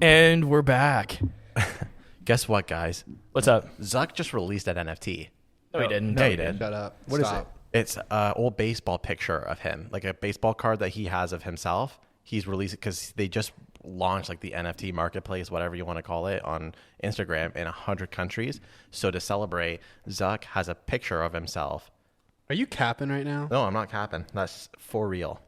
And we're back. Guess what, guys? What's up? Zuck just released that NFT. No, he didn't. No, he did. Shut up. What is Stop. It's an old baseball picture of him, like a baseball card that he has of himself. He's released it because they just launched like the NFT marketplace, whatever you want to call it, on Instagram in 100 countries. So to celebrate, Zuck has a picture of himself. Are you capping right now? No, I'm not capping. That's for real.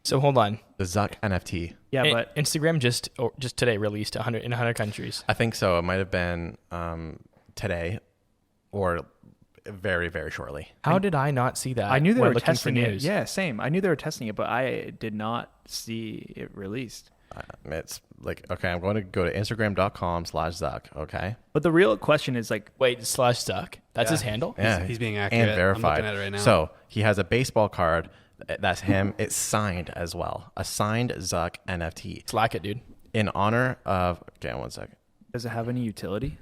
So hold on. The Zuck NFT. Yeah, but Instagram just today released 100 in 100 countries. I think so. It might have been today or very, very shortly. How did I not see that? I knew they when were looking for testing it. news? Yeah, same. I knew they were testing it, but I did not see it released. It's like, okay, I'm going to go to Instagram.com/Zuck. Okay. But the real question is like, Wait, /Zuck. That's his handle? Yeah. He's being accurate. And verified. I'm looking at it right now. So he has a baseball card. That's him. It's signed as well. A signed Zuck NFT. Slack it, dude. In honor of, okay, 1 second. does it have any utility?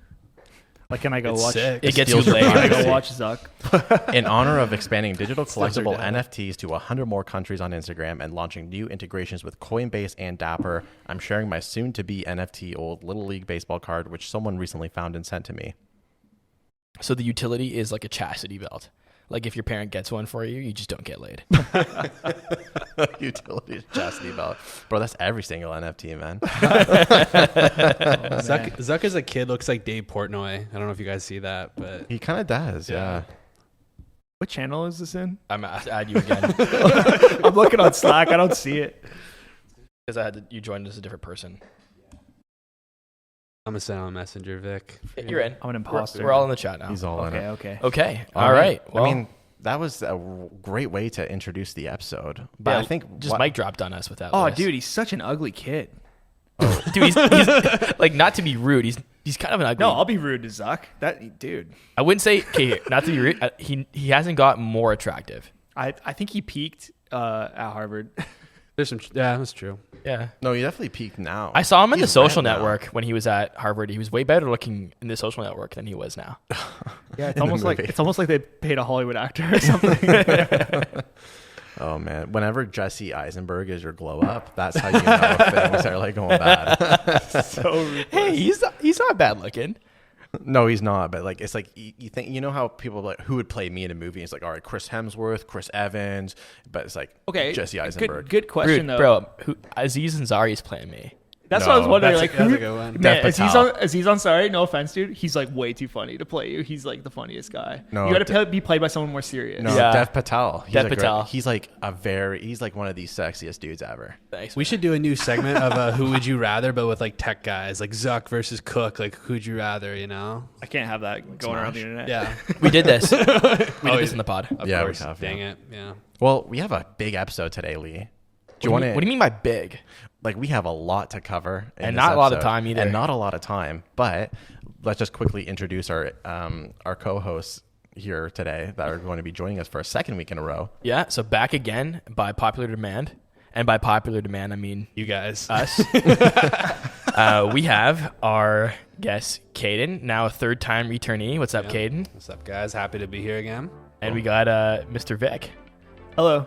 Like, can I go It's watch? sick. It gets steals you your laid. Can I privacy. go watch Zuck? In honor of expanding digital Steals your collectible data. NFTs to 100 more countries on Instagram and launching new integrations with Coinbase and Dapper, I'm sharing my soon-to-be NFT old Little League baseball card, which someone recently found and sent to me. So the utility is like a chastity belt. Like if your parent gets one for you, you just don't get laid. Utility chastity belt. Bro, that's every single NFT, man. Zuck as a kid looks like Dave Portnoy. I don't know if you guys see that, but He kind of does, yeah. What channel is this in? I'm gonna add you again I'm looking on Slack. I don't see it. because you joined as a different person. I'm gonna send on Messenger, Vic. You're in. I'm an imposter. We're all in the chat now. He's all in Okay, it. okay. Okay. All right. Well, I mean, that was a great way to introduce the episode. But yeah, I think just mic dropped on us with that. Oh, list. dude, he's such an ugly kid. Dude, he's like, not to be rude. He's kind of an ugly. No, I'll be rude to Zuck. That dude. I wouldn't say. Okay, not to be rude. He hasn't got more attractive. I think he peaked at Harvard. There's some. Yeah, that's true. Yeah. No, he definitely peaked now. I saw him in the He's Social red now. Network when he was at Harvard. He was way better looking in the Social Network than he was now. Yeah, it's In the almost like they paid a Hollywood actor or something. Oh, man. Whenever Jesse Eisenberg is your glow up, that's how you know things are like going bad. So ridiculous. Hey, he's not bad looking. No, he's not. But like, it's like you think, you know how people are like, who would play me in a movie? It's like, all right, Chris Hemsworth, Chris Evans. But it's like, Okay, Jesse Eisenberg. Good question Rude, though. bro. Aziz Ansari's playing me. That's what I was No, wondering. That's Like, a who? good one. Man, Dev Patel. Aziz Ansari, no offense, dude. He's like way too funny to play you. He's like the funniest guy. No, you got to be played by someone more serious. No, Yeah. Dev Patel. Dev Patel. He's like he's like one of the sexiest dudes ever. Thanks. We should do a new segment of who would you rather, but with like tech guys, like Zuck versus Cook. Like who'd you rather? You know? I can't have that going around the internet. Yeah. We did this. We did this in the pod. Of Yeah, we course. have, Dang yeah. it. Yeah. Well, we have a big episode today, Lee. Do you What want to? do you mean by big? Like, we have a lot to cover, in And this not a lot of episode. time either. and not a lot of time. But let's just quickly introduce our co-hosts here today that are going to be joining us for a second week in a row. Yeah. So back again by popular demand, and by popular demand I mean You guys. us. We have our guest Caden, now a third-time returnee. What's up, Yeah. Caden? What's up, guys? Happy to be here again. And we got Mr. Vic. Hello.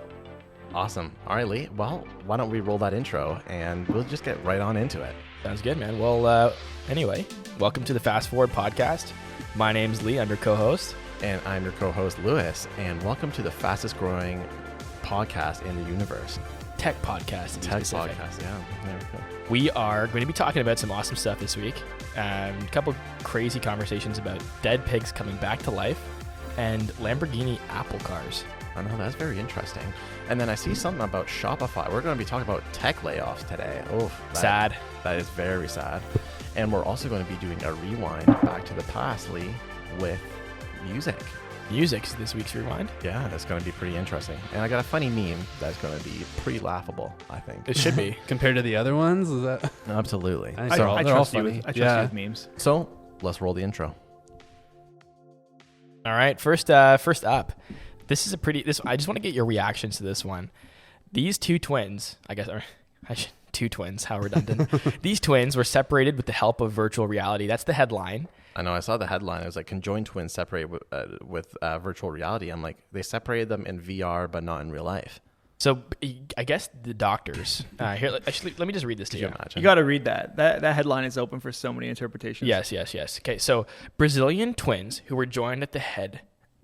Awesome. All right, Lee. Well, why don't we roll that intro and we'll just get right on into it. Sounds good, man. Well, anyway, welcome to the Fast Forward podcast. My name's Lee. I'm your co-host. And I'm your co-host, Lewis, and welcome to the fastest growing podcast in the universe. Tech podcast. To be Tech specific. podcast, yeah. There we go. We are going to be talking about some awesome stuff this week. A couple crazy conversations about dead pigs coming back to life and Lamborghini Apple cars. I know, that's very interesting. And then I see something about Shopify. We're going to be talking about tech layoffs today. Oh, Sad. That is very sad. And we're also going to be doing a rewind back to the past, Lee, with music. Music's this week's Rewind. Yeah, that's going to be pretty interesting. And I got a funny meme that's going to be pretty laughable, I think. It should be. Compared to the other ones, is that? Absolutely. I- So, I they're all trust you. funny. I trust Yeah. you with memes. so let's roll the intro. All right, first up. This is I just want to get your reactions to this one. These two twins, two twins, how redundant. These twins were separated with the help of virtual reality. That's the headline. I know, I saw the headline. It was like Conjoined Twins separate with virtual reality. I'm like, they separated them in VR, but not in real life. So I guess the doctors here. Actually, let me just read this to you. You got to read that. That headline is open for so many interpretations. Yes. Okay, so Brazilian twins who were joined at the head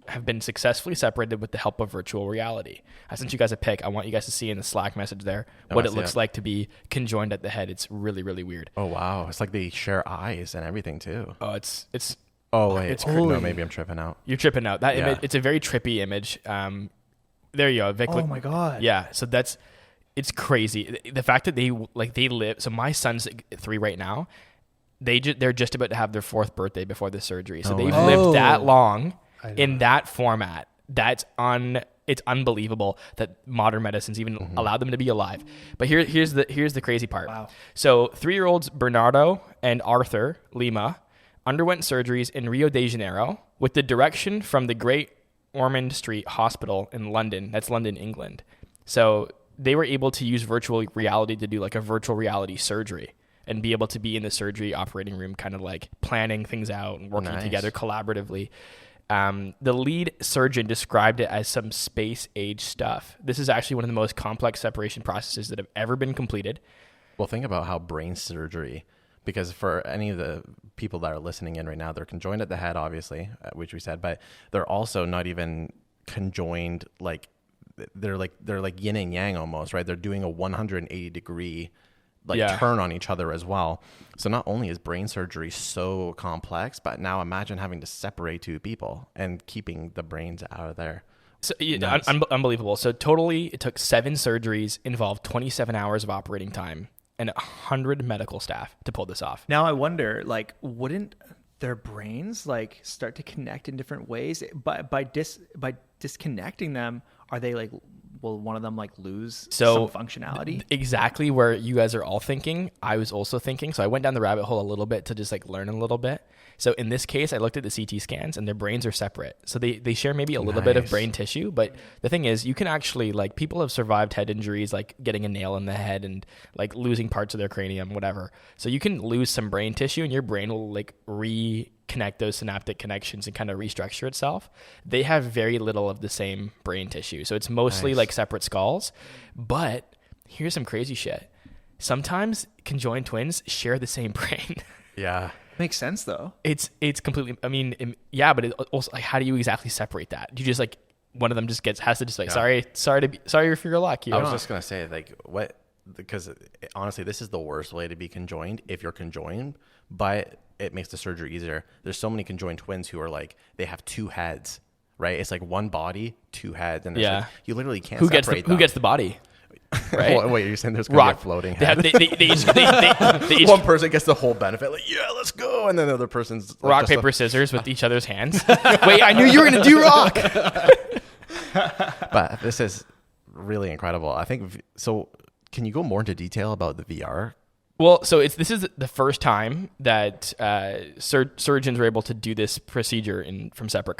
have been successfully separated with the help of virtual reality. I sent you guys a pic. I want you guys to see in the Slack message there what it looks like to be conjoined at the head. It's really, really weird. Oh wow, it's like they share eyes and everything too. Oh, it's. Oh wait, it's no, maybe I'm tripping out. You're tripping out. That image. It's a very trippy image. There you go, Vic. Oh my god. Yeah. So it's crazy. The fact that they live. So my son's 3 right now. They're just about to have their 4th birthday before the surgery. So they've lived that long in that format. It's unbelievable that modern medicine's even allowed them to be alive. But here's the crazy part. Wow. So 3-year-olds Bernardo and Arthur Lima underwent surgeries in Rio de Janeiro with the direction from the Great Ormond Street Hospital in London. That's London, England. So they were able to use virtual reality to do like a virtual reality surgery and be able to be in the surgery operating room, kind of like planning things out and working together collaboratively. The lead surgeon described it as some space age stuff. This is actually one of the most complex separation processes that have ever been completed. Well, think about how brain surgery, because for any of the people that are listening in right now, they're conjoined at the head, obviously, which we said, but they're also not even conjoined. Like they're like yin and yang almost, right? They're doing a 180 degree turn on each other as well. So not only is brain surgery so complex, but now imagine having to separate 2 people and keeping the brains out of there. So, unbelievable. So totally, it took 7 surgeries, involved 27 hours of operating time, and 100 medical staff to pull this off. Now I wonder, like, wouldn't their brains like start to connect in different ways? By disconnecting them, are they like, will one of them like lose some functionality? Exactly where you guys are all thinking, I was also thinking. So I went down the rabbit hole a little bit to just like learn a little bit. So in this case, I looked at the CT scans and their brains are separate. So they share maybe a little bit of brain tissue. But the thing is, you can actually, like, people have survived head injuries, like getting a nail in the head and like losing parts of their cranium, whatever. So you can lose some brain tissue and your brain will like reconnect those synaptic connections and kind of restructure itself. They have very little of the same brain tissue. So it's mostly like separate skulls. But here's some crazy shit. Sometimes conjoined twins share the same brain. Yeah. Makes sense though. It's completely, I mean, yeah, but it also, like, how do you exactly separate that? Do you just like, one of them just has to just like, sorry for your luck. I was just going to say, like, because honestly, this is the worst way to be conjoined if you're conjoined, but it makes the surgery easier. There's so many conjoined twins who are like, they have 2 heads, right? It's like 1 body, 2 heads. And like, you literally can't separate them. Who gets the body? Right? Well, wait, you're saying there's going to be a floating head? They each, one person gets the whole benefit, like, yeah, let's go. And then the other person's like, rock, paper, scissors with each other's hands. Wait, I knew you were going to do rock. But this is really incredible. I think, so can you go more into detail about the VR? Well, so this is the first time that surgeons were able to do this procedure from separate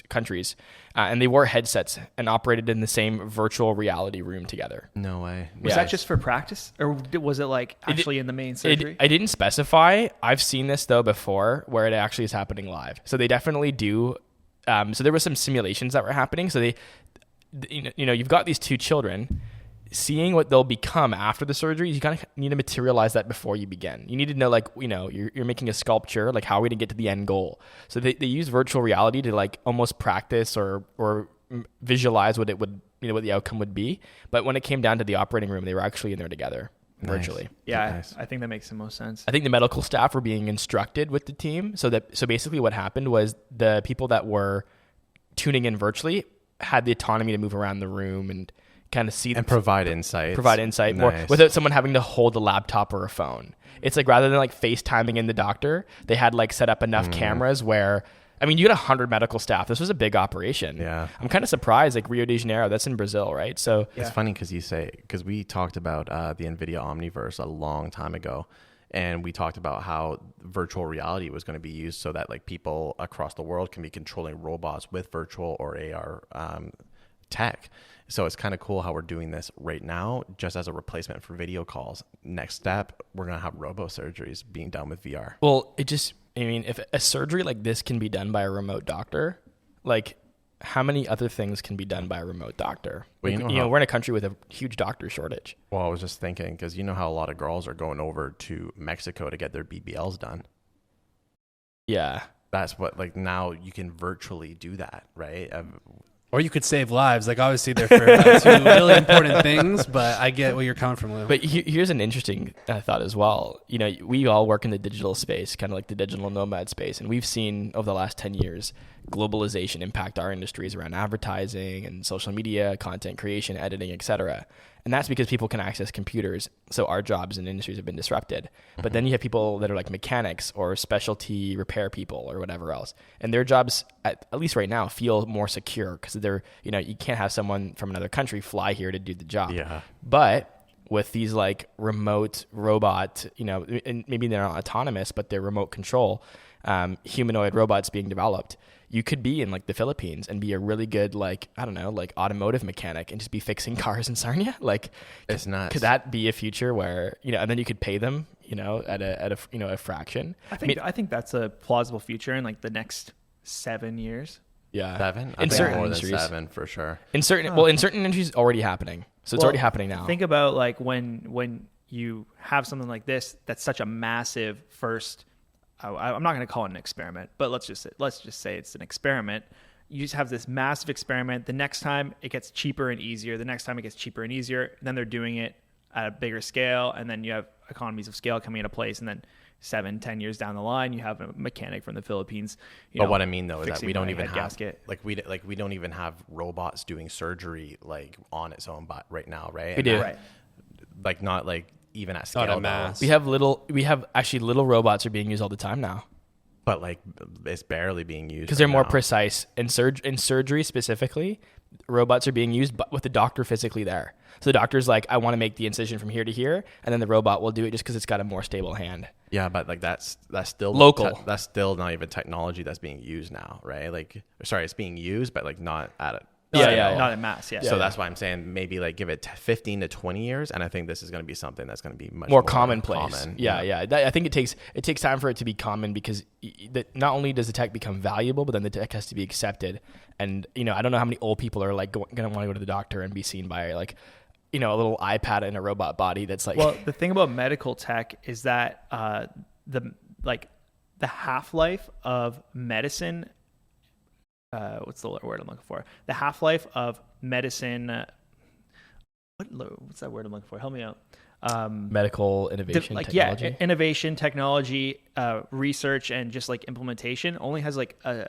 countries, and they wore headsets and operated in the same virtual reality room together. No way. Was that just for practice, or was it like actually in the main surgery? I didn't specify. I've seen this though before, where it actually is happening live. So they definitely do. So there were some simulations that were happening. So you've got these 2 children. Seeing what they'll become after the surgery, you kind of need to materialize that before you begin. You need to know, like, you're making a sculpture, like, how are we going to get to the end goal? So they use virtual reality to like almost practice or visualize what it would, what the outcome would be. But when it came down to the operating room, they were actually in there together virtually. Yeah, nice. I think that makes the most sense. I think the medical staff were being instructed with the team. So basically what happened was the people that were tuning in virtually had the autonomy to move around the room and kind of see and provide insight nice. More without someone having to hold a laptop or a phone. It's like, rather than like FaceTiming in the doctor, they had like set up enough cameras where, I mean, you got 100 medical staff. This was a big operation. Yeah. I'm kind of surprised, like Rio de Janeiro, that's in Brazil, right? So it's funny because we talked about the NVIDIA Omniverse a long time ago. And we talked about how virtual reality was going to be used so that like people across the world can be controlling robots with virtual or AR tech. So it's kind of cool how we're doing this right now, just as a replacement for video calls. Next step, we're going to have robo surgeries being done with VR. Well, if a surgery like this can be done by a remote doctor, like, how many other things can be done by a remote doctor? Well, We're in a country with a huge doctor shortage. Well, I was just thinking, because you know how a lot of girls are going over to Mexico to get their BBLs done. Yeah. That's what, like, now you can virtually do that, right? Or you could save lives. Like, obviously, they're for two really important things, but I get where you're coming from, Lou. But here's an interesting thought as well. We all work in the digital space, kind of like the digital nomad space. And we've seen over the last 10 years, globalization impact our industries around advertising and social media, content creation, editing, etc. And that's because people can access computers. So our jobs and industries have been disrupted. But then you have people that are like mechanics or specialty repair people or whatever else. And their jobs, at least right now, feel more secure because they're, you can't have someone from another country fly here to do the job. Yeah. But with these like remote robot, and maybe they're not autonomous, but they're remote control, humanoid robots being developed, you could be in like the Philippines and be a really good, like, I don't know, like automotive mechanic and just be fixing cars in Sarnia. Like, it's nuts. Could that be a future where, and then you could pay them, at a fraction? I think that's a plausible future in like the next 7 years. Yeah. 7? I in think certain more industries. than 7 for sure. In certain industries, it's already happening. So it's already happening now. Think about like when you have something like this, that's such a massive first. I'm not going to call it an experiment, but let's just say it's an experiment. You just have this massive experiment. The next time it gets cheaper and easier. The next time it gets cheaper and easier. Then they're doing it at a bigger scale, and then you have economies of scale coming into place. And then 7-10 years down the line, you have a mechanic from the Philippines. But what I mean though is that we don't even have gasket. we don't even have robots doing surgery like on its own right now, right? We do. Right. Like not like even at scale. Not a mass. We have little robots are being used all the time now. But like it's barely being used because they're more precise. In surgery specifically, robots are being used, but with the doctor physically there. So the doctor's like, I want to make the incision from here to here, and then the robot will do it just because it's got a more stable hand. Yeah, but like that's still local. That's still not even technology that's being used now, right? Like, sorry, it's being used, but like not at it. Not in mass. Yeah. So that's why I'm saying maybe like give it 15 to 20 years, and I think this is going to be something that's going to be much more commonplace. Common. Yeah. I think it takes time for it to be common because not only does the tech become valuable, but then the tech has to be accepted. And I don't know how many old people are like going to want to go to the doctor and be seen by like a little iPad in a robot body that's like. Well, the thing about medical tech is that the half-life of medicine. What's the word I'm looking for? The half-life of medicine. What's that word I'm looking for? Help me out. Medical innovation, technology. Innovation, technology, research, and just like implementation only has like I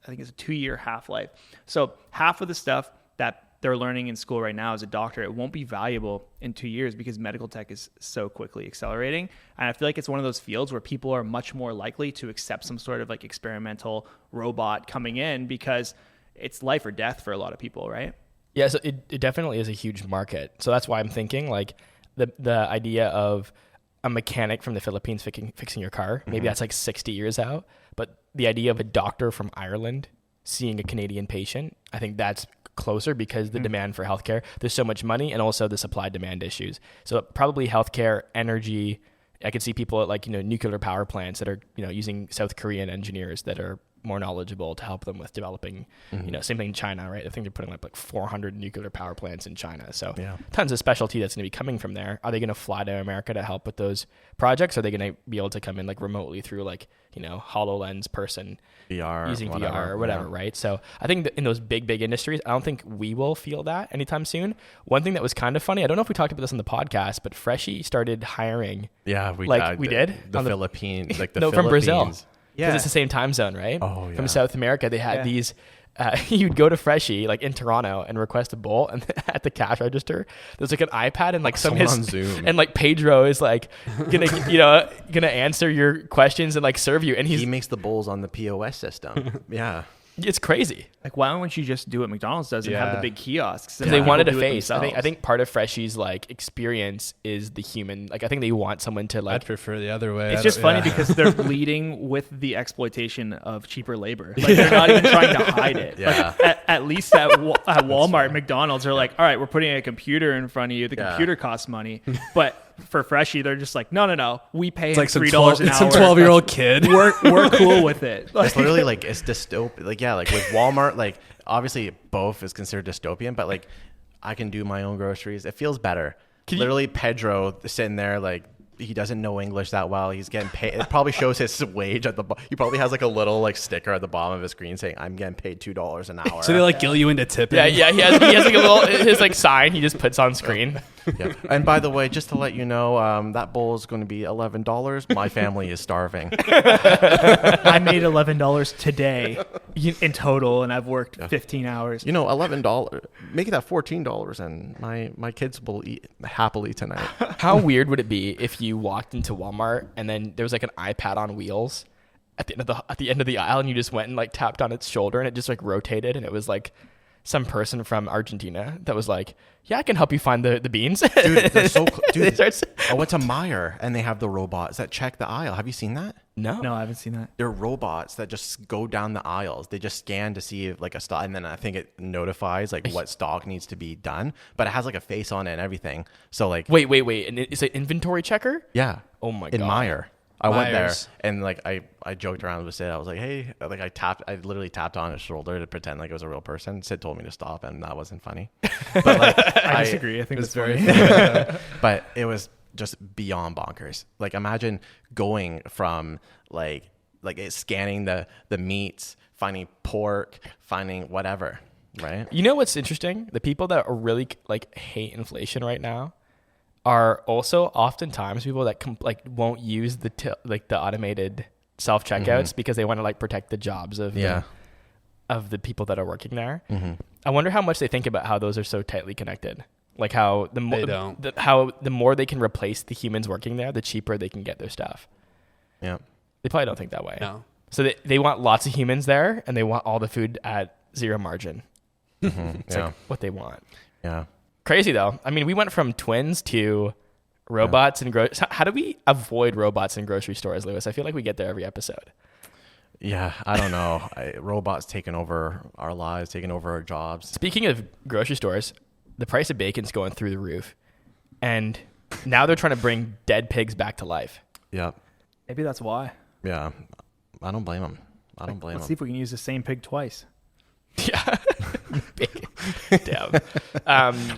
think it's a 2-year half-life. So half of the stuff that they're learning in school right now as a doctor, it won't be valuable in 2 years because medical tech is so quickly accelerating. And I feel like it's one of those fields where people are much more likely to accept some sort of like experimental robot coming in because it's life or death for a lot of people, right? Yeah, so it definitely is a huge market. So that's why I'm thinking like the idea of a mechanic from the Philippines fixing your car, maybe that's like 60 years out. But the idea of a doctor from Ireland seeing a Canadian patient, I think that's closer because the demand for healthcare, there's so much money and also the supply demand issues. So probably healthcare, energy. I could see people at like, nuclear power plants that are, using South Korean engineers that are more knowledgeable to help them with developing, same thing in China, right? I think they're putting up like 400 nuclear power plants in China. So tons of specialty that's going to be coming from there. Are they going to fly to America to help with those projects? Are they going to be able to come in like remotely through like, HoloLens person VR, using VR or whatever, right? So I think that in those big industries, I don't think we will feel that anytime soon. One thing that was kind of funny, I don't know if we talked about this on the podcast, but Freshii started hiring. Yeah, we did the Philippines, like the no, Philippines. from Brazil. Yeah, because it's the same time zone, right? Oh, yeah. From South America, they had these. You'd go to Freshii, like in Toronto, and request a bowl, and at the cash register, there's like an iPad and like someone on Zoom, and like Pedro is like gonna answer your questions and like serve you, and he makes the bowls on the POS system. Yeah. It's crazy. Like, why don't you just do what McDonald's does and have the big kiosks? Because they wanted a face. I think part of Freshii's like experience is the human. Like, I think they want someone to like. I'd prefer the other way. It's just funny because they're leading with the exploitation of cheaper labor. Like, they're not even trying to hide it. Yeah. Like, at least at Walmart, McDonald's are like, all right, we're putting a computer in front of you. The computer costs money, but for Freshii, they're just like, no, we pay It's him like some $3 an hour. Some 12-year-old kid. We're cool with it. It's literally like it's dystopian. Like like with Walmart, like obviously both is considered dystopian, but like I can do my own groceries. It feels better. Literally, Pedro sitting there like he doesn't know English that well. He's getting paid. It probably shows his wage at the. He probably has like a little like sticker at the bottom of his screen saying, "I'm getting paid $2 an hour." So they like guilt you into tipping. Yeah. He has like a little his like sign he just puts on screen. Yeah. And by the way, just to let you know, that bowl is going to be $11. My family is starving. I made $11 today in total, and I've worked 15 hours. You know, $11. Make that $14, and my kids will eat happily tonight. How weird would it be if you walked into Walmart and then there was like an iPad on wheels at the end of the aisle, and you just went and like tapped on its shoulder, and it just like rotated, and it was like some person from Argentina that was like, "Yeah, I can help you find the beans." Dude, they're so dude. I went to Meijer and they have the robots that check the aisle. Have you seen that? No, I haven't seen that. They're robots that just go down the aisles. They just scan to see if like a stock, and then I think it notifies like what stock needs to be done. But it has like a face on it and everything. So like, wait, and it's an inventory checker. yeah. Oh my In God. Meijer. I went there Myers. and like I joked around with Sid. I was like, hey, like I literally tapped on his shoulder to pretend like it was a real person. Sid told me to stop, and that wasn't funny. But like I disagree. I think It's it's very funny. but it was just beyond bonkers. Like imagine going from like it scanning the meats, finding pork, finding whatever, right? You know what's interesting? The people that are really like hate inflation right now are also oftentimes people that won't use the automated self checkouts because they want to like protect the jobs of the people that are working there. I wonder how much they think about how those are so tightly connected. Like how the more they can replace the humans working there, the cheaper they can get their stuff. Yeah. They probably don't think that way. No. So they want lots of humans there, and they want all the food at zero margin. It's like what they want. Yeah. Crazy though. I mean, we went from twins to robots and how do we avoid robots in grocery stores, Lewis? I feel like we get there every episode. Yeah, I don't know. Robots taking over our lives, taking over our jobs. Speaking of grocery stores, the price of bacon's going through the roof, and now they're trying to bring dead pigs back to life. Yeah. Maybe that's why. Yeah. I don't blame them. Let's see if we can use the same pig twice. Yeah. Damn.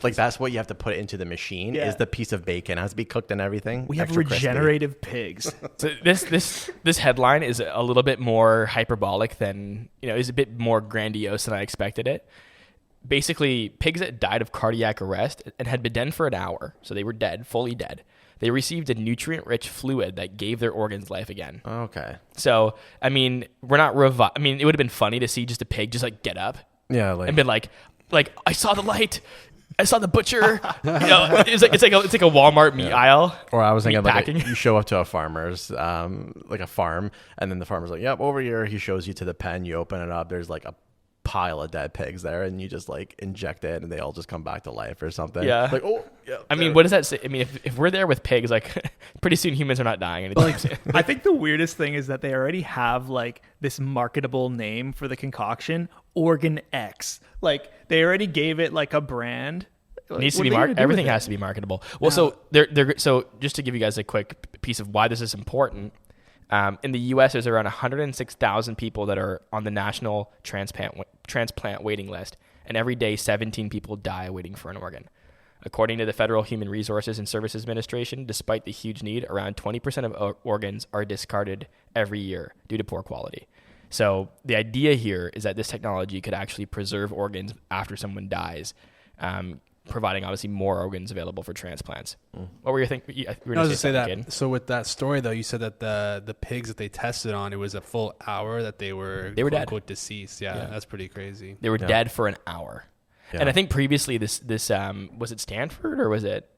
Like that's what you have to put into the machine is the piece of bacon. It has to be cooked and everything. We have extra crispy. regenerative pigs. So this headline is a little bit more hyperbolic than, is a bit more grandiose than I expected it. Basically, pigs that died of cardiac arrest and had been dead for an hour, so they were dead, fully dead. They received a nutrient-rich fluid that gave their organs life again. Okay. So, I mean, we're not it would have been funny to see just a pig just like get up. Yeah, like and been like I saw the light, I saw the butcher. It's like a Walmart meat aisle. Or I was thinking like packing. you show up to a farmer's, like a farm, and then the farmer's like, "Yep, over here." He shows you to the pen. You open it up. There's like a pile of dead pigs there, and you just like inject it, and they all just come back to life or something. Yeah. Like I mean, what does that say? I mean, if we're there with pigs, like pretty soon humans are not dying anytime soon. I think the weirdest thing is that they already have like this marketable name for the concoction, Organ X. Like they already gave it like a brand. Like, Needs to be everything has to be marketable. Well, so so just to give you guys a quick piece of why this is important. In the U.S., there's around 106,000 people that are on the national transplant waiting list, and every day 17 people die waiting for an organ. According to the Federal Human Resources and Services Administration, despite the huge need, around 20% of organs are discarded every year due to poor quality. So the idea here is that this technology could actually preserve organs after someone dies, providing obviously more organs available for transplants. What were you thinking? I was going to say that. Kid. So with that story, though, you said that the pigs that they tested on, it was a full hour that they were dead. Unquote, deceased. Yeah, that's pretty crazy. They were dead for an hour. Yeah. And I think previously this was it Stanford or was it?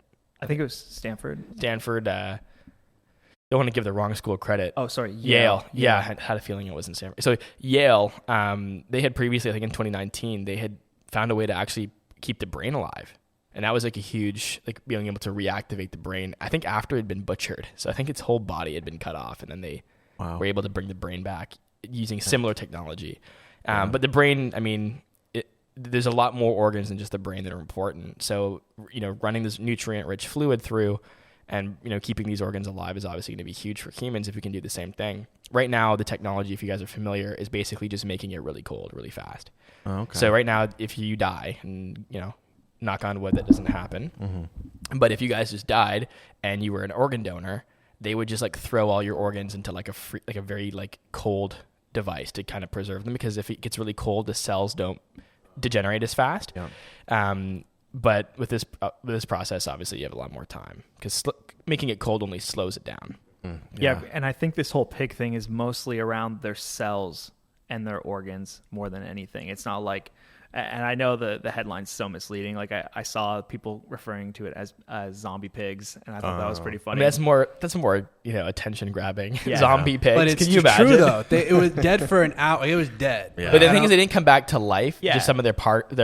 I think it was Stanford. Stanford. Don't want to give the wrong school credit. Oh, sorry. Yale. Yeah, I had a feeling it wasn't Stanford. So Yale, they had previously, I think in 2019, they had found a way to actually keep the brain alive. And that was like a huge, like being able to reactivate the brain, I think after it had been butchered. So I think its whole body had been cut off, and then they were able to bring the brain back using similar technology. But the brain, I mean, there's a lot more organs than just the brain that are important. So, running this nutrient-rich fluid through And, keeping these organs alive is obviously going to be huge for humans if we can do the same thing. Right now, the technology, if you guys are familiar, is basically just making it really cold, really fast. Oh, okay. So right now, if you die, and, knock on wood, that doesn't happen. Mm-hmm. But if you guys just died and you were an organ donor, they would just throw all your organs into a very cold device to kind of preserve them, because if it gets really cold, the cells don't degenerate as fast. Yeah. But with this process, obviously you have a lot more time, because making it cold only slows it down. Yeah, and I think this whole pig thing is mostly around their cells and their organs more than anything. It's not like, and I know the headline's so misleading. I saw people referring to it as zombie pigs, and I thought that was pretty funny. I mean, that's more attention grabbing. Yeah. Zombie pigs. But it's Can you imagine? true though. It was dead for an hour. It was dead. Yeah. But the thing is, they didn't come back to life. Yeah. Just some of their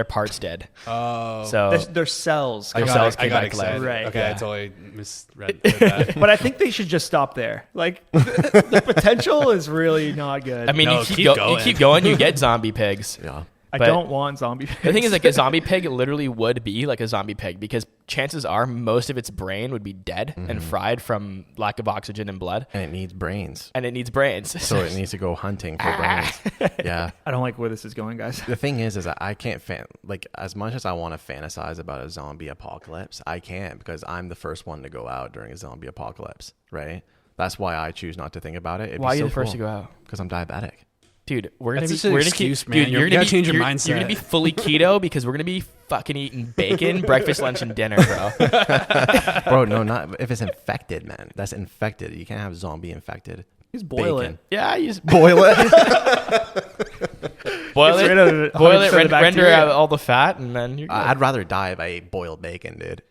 parts did. Oh, So Their cells. Their cells I came got back to life. excited. Right. Okay, Yeah. I totally misread that. But I think they should just stop there. The potential is really not good. I mean, No, you keep keep going. going, you get zombie pigs. Yeah. I but- don't want zombie pigs. The thing is, a zombie pig literally would be like a zombie pig, because chances are most of its brain would be dead and fried from lack of oxygen and blood, And it needs brains. and it needs brains. So it needs to go hunting for brains. Yeah. I don't like where this is going, guys. The thing is that I can't as much as I want to fantasize about a zombie apocalypse, I can't, because I'm the first one to go out during a zombie apocalypse, right? That's why I choose not to think about it. Why are you the first to go out? Because I'm diabetic. Dude, we're gonna That's be just an we're gonna excuse, keep, man. Dude, You you're gotta gonna change your you're mindset. gonna be fully keto, because we're gonna be fucking eating bacon, breakfast, lunch, and dinner, bro. Bro, no, not if it's infected, man. That's infected. You can't have zombie infected. Just boil bacon. it. Yeah, you just Boil it. boil Get it, rid of it, boil it, 100% of the render bacteria. out all the fat, and then you're good. I'd rather die if I ate boiled bacon, dude.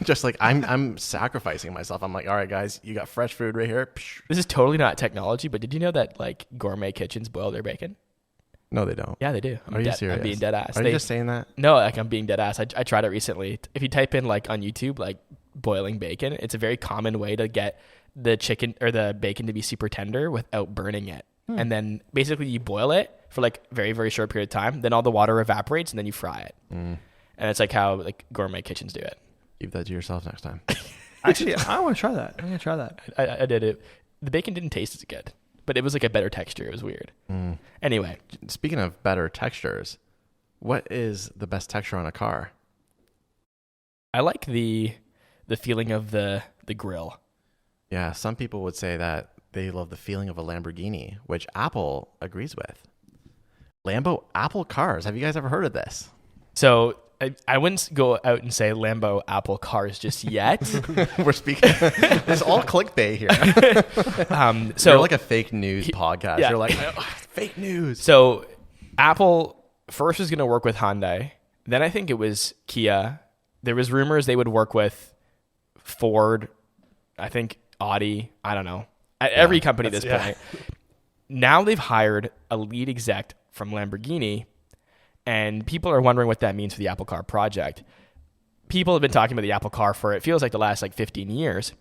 Just I'm sacrificing myself. I'm like, all right, guys, you got fresh food right here. Psh. This is totally not technology, but did you know that gourmet kitchens boil their bacon? No, they don't. Yeah, they do. Are you serious? I'm being dead ass. Are you just saying that? No, I'm being dead ass. I tried it recently. If you type in on YouTube boiling bacon, it's a very common way to get the chicken or the bacon to be super tender without burning it. And then basically you boil it for very, very short period of time. Then all the water evaporates, and then you fry it. And it's how gourmet kitchens do it. Keep that to yourself next time. Actually, I want to try that. I'm going to try that. I did it. The bacon didn't taste as good, but it was a better texture. It was weird. Anyway, Speaking of better textures, what is the best texture on a car? I like the feeling of the grill. Yeah, some people would say that they love the feeling of a Lamborghini, which Apple agrees with. Apple cars. Have you guys ever heard of this? So I wouldn't go out and say Lambo Apple cars just yet. We're speaking. It's all clickbait here. So You're like a fake news podcast. yeah. You're like, fake news. So Apple first was going to work with Hyundai. Then I think it was Kia. There was rumors they would work with Ford. I think Audi. I don't know. At every company at this point. Now they've hired a lead exec from Lamborghini, and people are wondering what that means for the Apple Car project. People have been talking about the Apple Car for, it feels like, the last 15 years.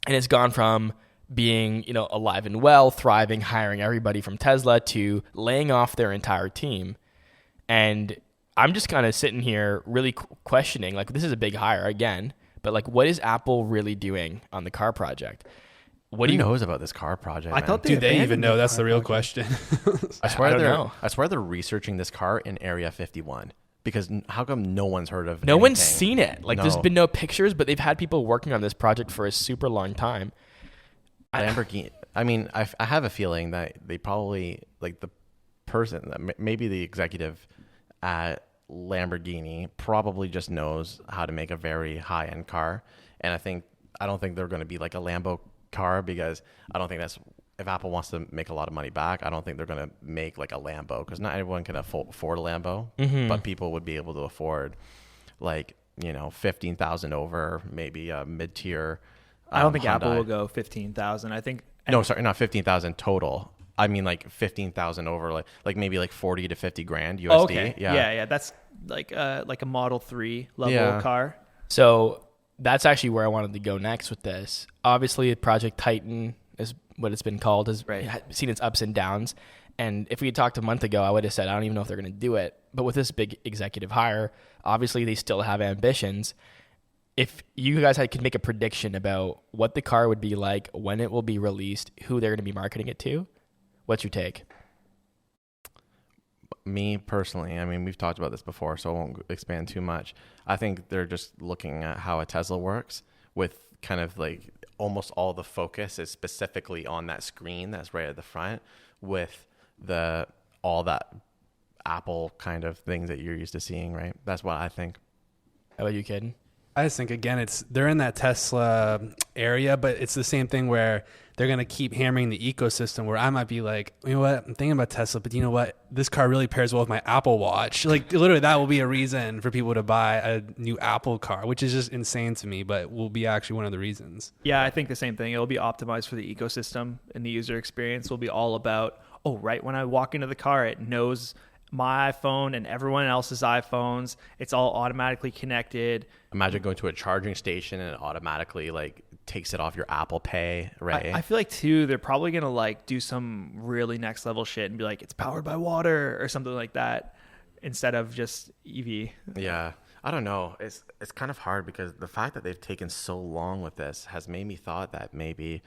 And it's gone from being, alive and well, thriving, hiring everybody from Tesla, to laying off their entire team. And I'm just kind of sitting here really questioning, this is a big hire again, but what is Apple really doing on the car project? What Who knows about this car project? I man? thought Do they even abandoned know? the That's car the real project. question. I don't know. swear they're researching this car in Area 51, because how come no one's heard of? No one's anything? seen it. There's No. been no pictures, but they've had people working on this project for a super long time. Lamborghini. I mean, I have a feeling that they probably, the person, maybe the executive at Lamborghini probably just knows how to make a very high end car, and I don't think they're going to be like a Lambo car, because I don't think that's, if Apple wants to make a lot of money back, I don't think they're going to make a Lambo, because not everyone can afford a Lambo, but people would be able to afford 15,000 over, maybe a mid-tier. I don't think Hyundai. Apple will go 15,000. I think. No, sorry, not 15,000 total. I mean 15,000 over, maybe 40 to 50 grand USD. Oh, okay. Yeah. That's like a Model 3 level car. So that's actually where I wanted to go next with this. Obviously, Project Titan is what it's been called, has seen its ups and downs. And if we had talked a month ago, I would have said, I don't even know if they're going to do it. But with this big executive hire, obviously they still have ambitions. if you guys could make a prediction about what the car would be like, when it will be released, who they're going to be marketing it to, what's your take? Me personally, I mean, we've talked about this before, so I won't expand too much. I think they're just looking at how a Tesla works with kind of like almost all the focus is specifically on that screen that's right at the front with all that Apple kind of things that you're used to seeing, right? That's what I think. How about you, Caden? I just think, again, they're in that Tesla area, but it's the same thing where they're going to keep hammering the ecosystem where I might be like, you know what, I'm thinking about Tesla, but you know what? This car really pairs well with my Apple Watch. Like literally that will be a reason for people to buy a new Apple car, which is just insane to me, but will be actually one of the reasons. Yeah, I think the same thing. It'll be optimized for the ecosystem, and the user experience will be all about, right when I walk into the car, it knows my iPhone and everyone else's iPhones. It's all automatically connected. Imagine going to a charging station and it automatically like takes it off your Apple Pay, right? I feel like too, they're probably gonna like do some really next level shit and be like, it's powered by water or something like that instead of just EV. Yeah. I don't know. It's kind of hard because the fact that they've taken so long with this has made me thought that maybe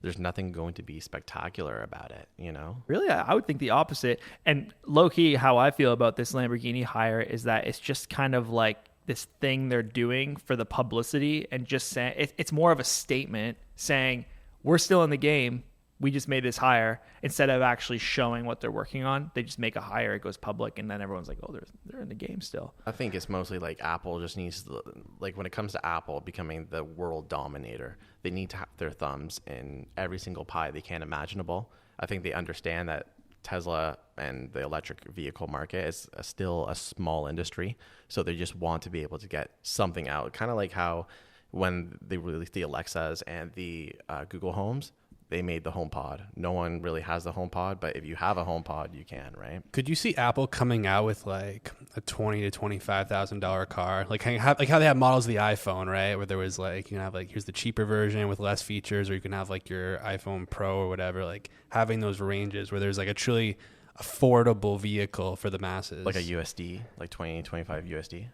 there's nothing going to be spectacular about it, you know? Really, I would think the opposite. And low-key, how I feel about this Lamborghini hire is that it's just kind of like this thing they're doing for the publicity and just saying, it's more of a statement saying, we're still in the game. We just made this hire. Instead of actually showing what they're working on, they just make a hire, it goes public, and then everyone's like, oh, they're in the game still. I think it's mostly like Apple just needs to, like when it comes to Apple becoming the world dominator, they need to have their thumbs in every single pie they can imaginable. I think they understand that Tesla and the electric vehicle market is still a small industry, so they just want to be able to get something out. Kind of like how when they released the Alexas and the Google Homes, they made the HomePod. No one really has the HomePod, but if you have a HomePod, you can, right? Could you see Apple coming out with like a $20,000 to $25,000 car, like how they have models of the iPhone, right? Where there was like, you can have like, here's the cheaper version with less features, or you can have like your iPhone Pro or whatever. Like having those ranges where there's like a truly affordable vehicle for the masses, like a USD, like 25 USD.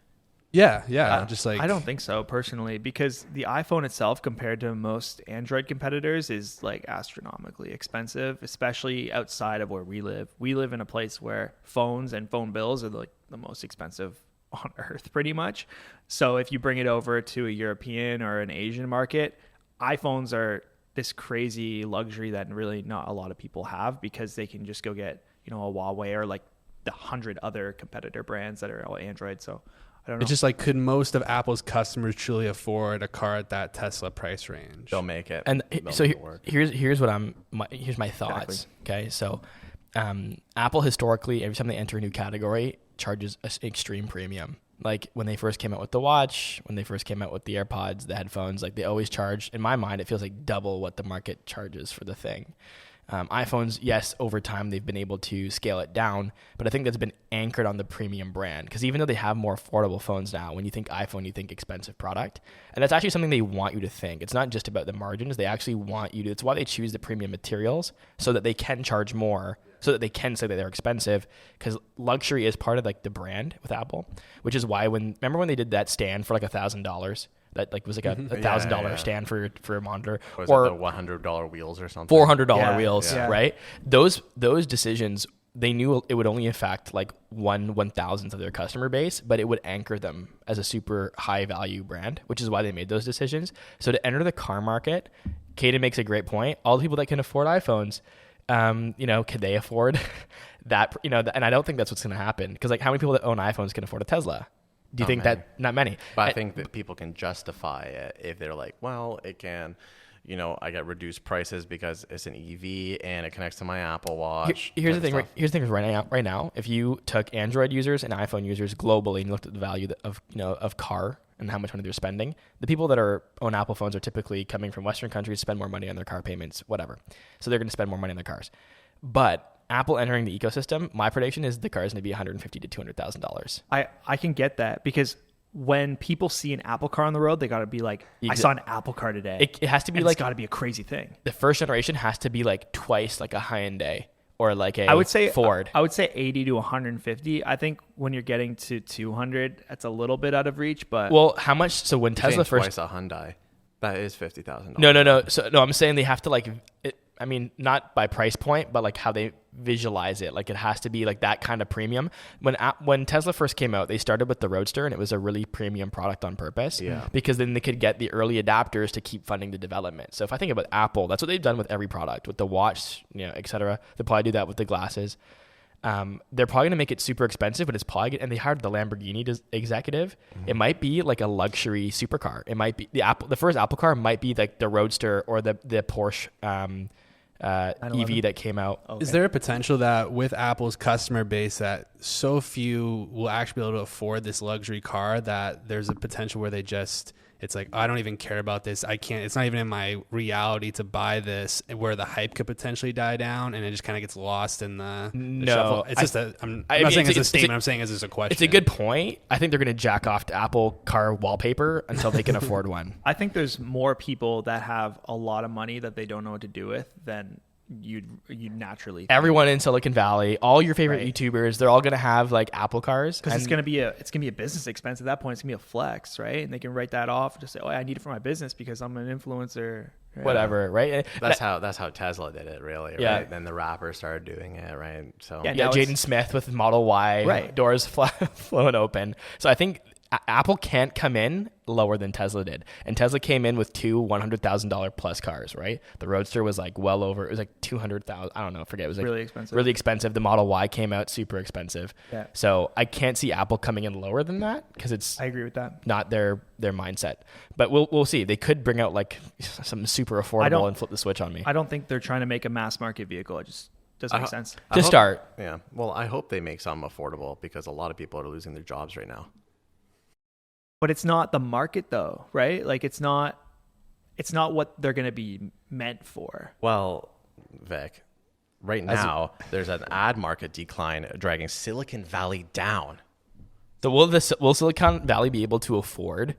Yeah. Just like, I don't think so personally, because the iPhone itself compared to most Android competitors is like astronomically expensive, especially outside of where we live. We live in a place where phones and phone bills are like the most expensive on earth pretty much. So if you bring it over to a European or an Asian market, iPhones are this crazy luxury that really not a lot of people have, because they can just go get, a Huawei or like the 100 other competitor brands that are all Android. So I don't know. It's just like, could most of Apple's customers truly afford a car at that Tesla price range? They'll make it. And so here's my thoughts. Exactly. Okay, so Apple historically, every time they enter a new category, charges an extreme premium. Like when they first came out with the watch, when they first came out with the AirPods, the headphones, like they always charge. In my mind, it feels like double what the market charges for the thing. iPhones, yes, over time they've been able to scale it down, but I think that's been anchored on the premium brand, because even though they have more affordable phones now, when you think iPhone, you think expensive product, and that's actually something they want you to think. It's not just about the margins. They actually want you to, it's why they choose the premium materials, so that they can charge more, so that they can say that they're expensive, because luxury is part of like the brand with Apple, which is why remember when they did that stand for like $1,000? That like was like a $1,000 stand for a monitor, or the $100 wheels or something. $400 wheels, right? Those decisions, they knew it would only affect like 1/1000th of their customer base, but it would anchor them as a super high value brand, which is why they made those decisions. So to enter the car market, Caden makes a great point. All the people that can afford iPhones, can they afford that? And I don't think that's what's going to happen, because like how many people that own iPhones can afford a Tesla? Do you think many. that not many? But I think that people can justify it if they're like, well, it can, I get reduced prices because it's an EV and it connects to my Apple Watch. Here's the thing. Here's the thing right now. If you took Android users and iPhone users globally and looked at the value of car and how much money they're spending, the people that own Apple phones are typically coming from Western countries, spend more money on their car payments, whatever. So they're going to spend more money on their cars. But Apple entering the ecosystem, my prediction is the car is going to be $150,000 to $200,000. I can get that, because when people see an Apple car on the road, they got to be like, I saw an Apple car today. It has to be and like, it's got to be a crazy thing. The first generation has to be like twice like a Hyundai or like a I would say Ford? I would say 80 to 150. I think when you're getting to 200, that's a little bit out of reach. But Well, how much? So when Tesla first, twice a Hyundai, that is $50,000. no. So no, I'm saying they have to like. I mean, not by price point, but like how they visualize it. Like it has to be like that kind of premium. When Tesla first came out, they started with the Roadster, and it was a really premium product on purpose. Yeah. Because then they could get the early adapters to keep funding the development. So if I think about Apple, that's what they've done with every product, with the watch, et cetera. They'll probably do that with the glasses. They're probably gonna make it super expensive, but it's probably and they hired the Lamborghini executive. Mm-hmm. It might be like a luxury supercar. It might be the first Apple car might be like the Roadster or the Porsche. EV that came out. Okay. Is there a potential that with Apple's customer base that so few will actually be able to afford this luxury car that there's a potential where it's like, I don't even care about this. It's not even in my reality to buy this, where the hype could potentially die down and it just kind of gets lost in the shuffle. It's just I'm not saying it's a statement. I'm saying it's just a question. It's a good point. I think they're going to jack off to Apple car wallpaper until they can afford one. I think there's more people that have a lot of money that they don't know what to do with than you'd naturally think. Everyone in Silicon Valley, all your favorite YouTubers, they're all going to have like Apple cars, because it's going to be a business expense at that point. It's going to be a flex, right? And they can write that off and just say, oh, I need it for my business because I'm an influencer, whatever, right? That's how Tesla did it, really. Yeah. Right? Then the rappers started doing it, right? So Jaden Smith with Model Y, doors flowing open. So I think Apple can't come in lower than Tesla did. And Tesla came in with two $100,000 plus cars, right? The Roadster was like well over, it was like 200,000. I don't know, forget. It was like really expensive. The Model Y came out super expensive. Yeah. So I can't see Apple coming in lower than that because I agree with that. Not their mindset. But we'll see. They could bring out like something super affordable and flip the switch on me. I don't think they're trying to make a mass market vehicle. It just doesn't make sense. To start. Yeah. Well, I hope they make some affordable because a lot of people are losing their jobs right now. But it's not the market though, right? Like it's not what they're going to be meant for. Well, Vic, right now there's an ad market decline dragging Silicon Valley down. So will Silicon Valley be able to afford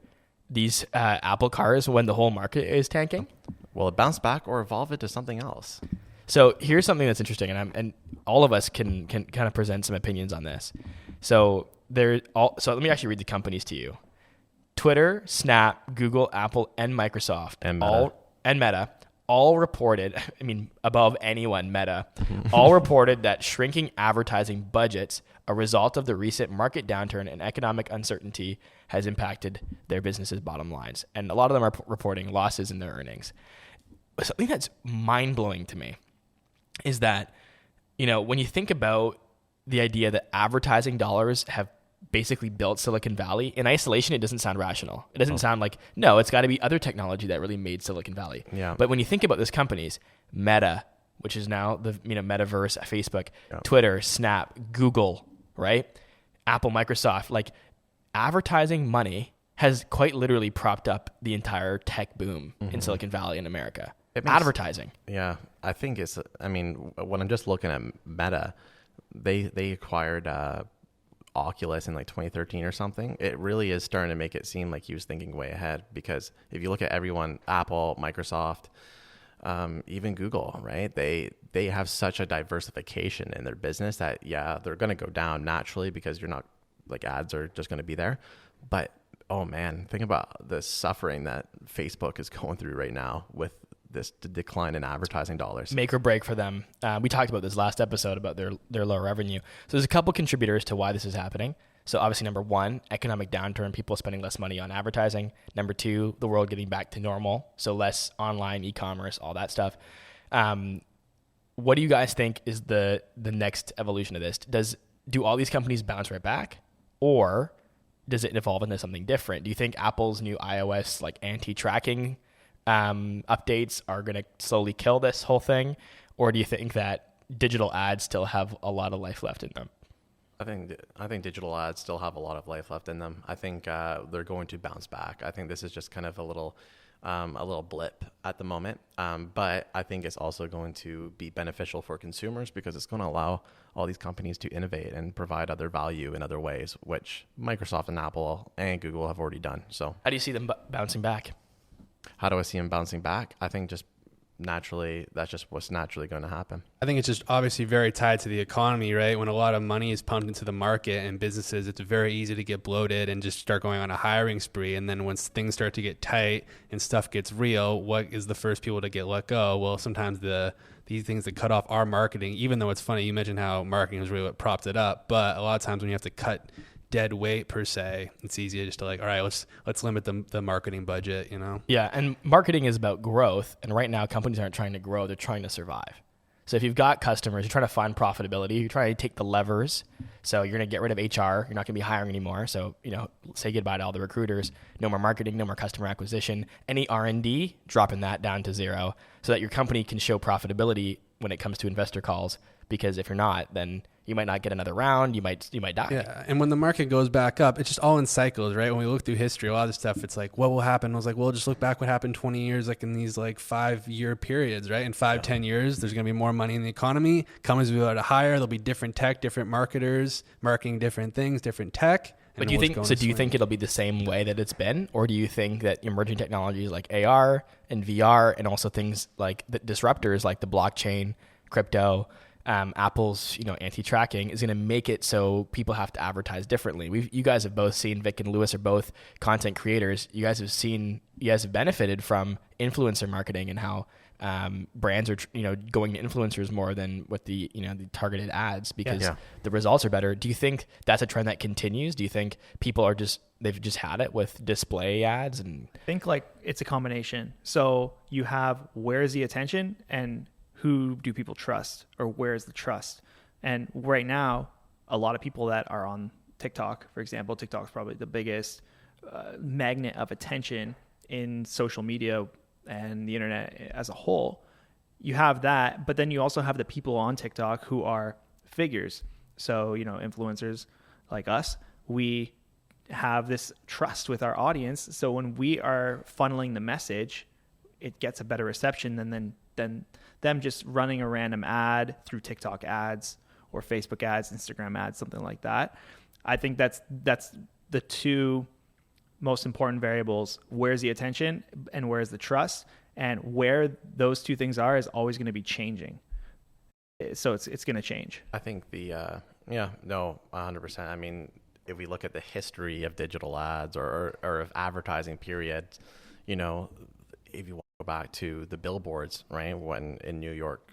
these Apple cars when the whole market is tanking? Will it bounce back or evolve into something else? So here's something that's interesting, and all of us can kind of present some opinions on this. So let me actually read the companies to you. Twitter, Snap, Google, Apple, and Microsoft, and Meta, all reported, above anyone, Meta, all reported that shrinking advertising budgets, a result of the recent market downturn and economic uncertainty, has impacted their businesses' bottom lines. And a lot of them are reporting losses in their earnings. Something that's mind-blowing to me is that, when you think about the idea that advertising dollars have basically built Silicon Valley, in isolation, it doesn't sound rational. It doesn't sound like, no, it's got to be other technology that really made Silicon Valley. Yeah. But when you think about these companies, Meta, which is now the metaverse, Facebook, Twitter, Snap, Google, right? Apple, Microsoft, like advertising money has quite literally propped up the entire tech boom in Silicon Valley in America. Advertising. Yeah. I think when I'm just looking at Meta, they acquired Oculus in like 2013 or something. It really is starting to make it seem like he was thinking way ahead, because if you look at everyone, Apple, Microsoft, even Google, right? They have such a diversification in their business that they're going to go down naturally because you're not like ads are just going to be there. But oh man, think about the suffering that Facebook is going through right now with this decline in advertising dollars. Make or break for them. We talked about this last episode about their low revenue. So there's a couple contributors to why this is happening. So obviously, number one, economic downturn, people spending less money on advertising. Number two, the world getting back to normal, so less online e-commerce, all that stuff. What do you guys think is the next evolution of this? Do all these companies bounce right back, or does it evolve into something different? Do you think Apple's new iOS like anti-tracking updates are going to slowly kill this whole thing, or do you think that digital ads still have a lot of life left in them? I think digital ads still have a lot of life left in them. I think they're going to bounce back. I think this is just kind of a little blip at the moment, but I think it's also going to be beneficial for consumers because it's going to allow all these companies to innovate and provide other value in other ways, which Microsoft and Apple and Google have already done. So, how do you see them bouncing back? How do I see them bouncing back? I think just that's just what's naturally going to happen. I think it's just obviously very tied to the economy, right? When a lot of money is pumped into the market and businesses, it's very easy to get bloated and just start going on a hiring spree. And then once things start to get tight and stuff gets real, what is the first people to get let go? Well, sometimes these things that cut off our marketing, even though it's funny, you mentioned how marketing was really what propped it up. But a lot of times when you have to cut dead weight per se, it's easier just to like, all right, let's limit the marketing budget, you know? Yeah, and marketing is about growth, and right now companies aren't trying to grow, they're trying to survive. So if you've got customers, you're trying to find profitability, you're trying to take the levers. So you're going to get rid of HR, you're not going to be hiring anymore. So, say goodbye to all the recruiters, no more marketing, no more customer acquisition, any R&D, dropping that down to zero so that your company can show profitability when it comes to investor calls. Because if you're not, then you might not get another round. You might die. Yeah, and when the market goes back up, it's just all in cycles, right? When we look through history, a lot of the stuff, it's like, what will happen? I was like, well, just look back what happened 20 years, like in these like 5-year periods, right? In 10 years, there's going to be more money in the economy. Companies will be able to hire. There'll be different tech, different marketers, marketing different things, different tech. But do you think it'll be the same way that it's been? Or do you think that emerging technologies like AR and VR and also things like the disruptors like the blockchain, crypto, Apple's anti-tracking is going to make it so people have to advertise differently. You guys have both seen, Vic and Lewis are both content creators. You guys have benefited from influencer marketing and how brands are going to influencers more than with the the targeted ads because the results are better. Do you think that's a trend that continues? Do you think people are they've just had it with display ads? And I think like it's a combination. So you have where's the attention and who do people trust, or where's the trust? And right now, a lot of people that are on TikTok, for example, TikTok is probably the biggest magnet of attention in social media and the internet as a whole. You have that, but then you also have the people on TikTok who are figures. So, influencers like us, we have this trust with our audience. So when we are funneling the message, it gets a better reception than them just running a random ad through TikTok ads or Facebook ads, Instagram ads, something like that. I think that's the two most important variables. Where's the attention and where's the trust? And where those two things are is always going to be changing. So it's going to change. I think 100%. I mean, if we look at the history of digital ads or of advertising periods, if you go back to the billboards, right, when in New York,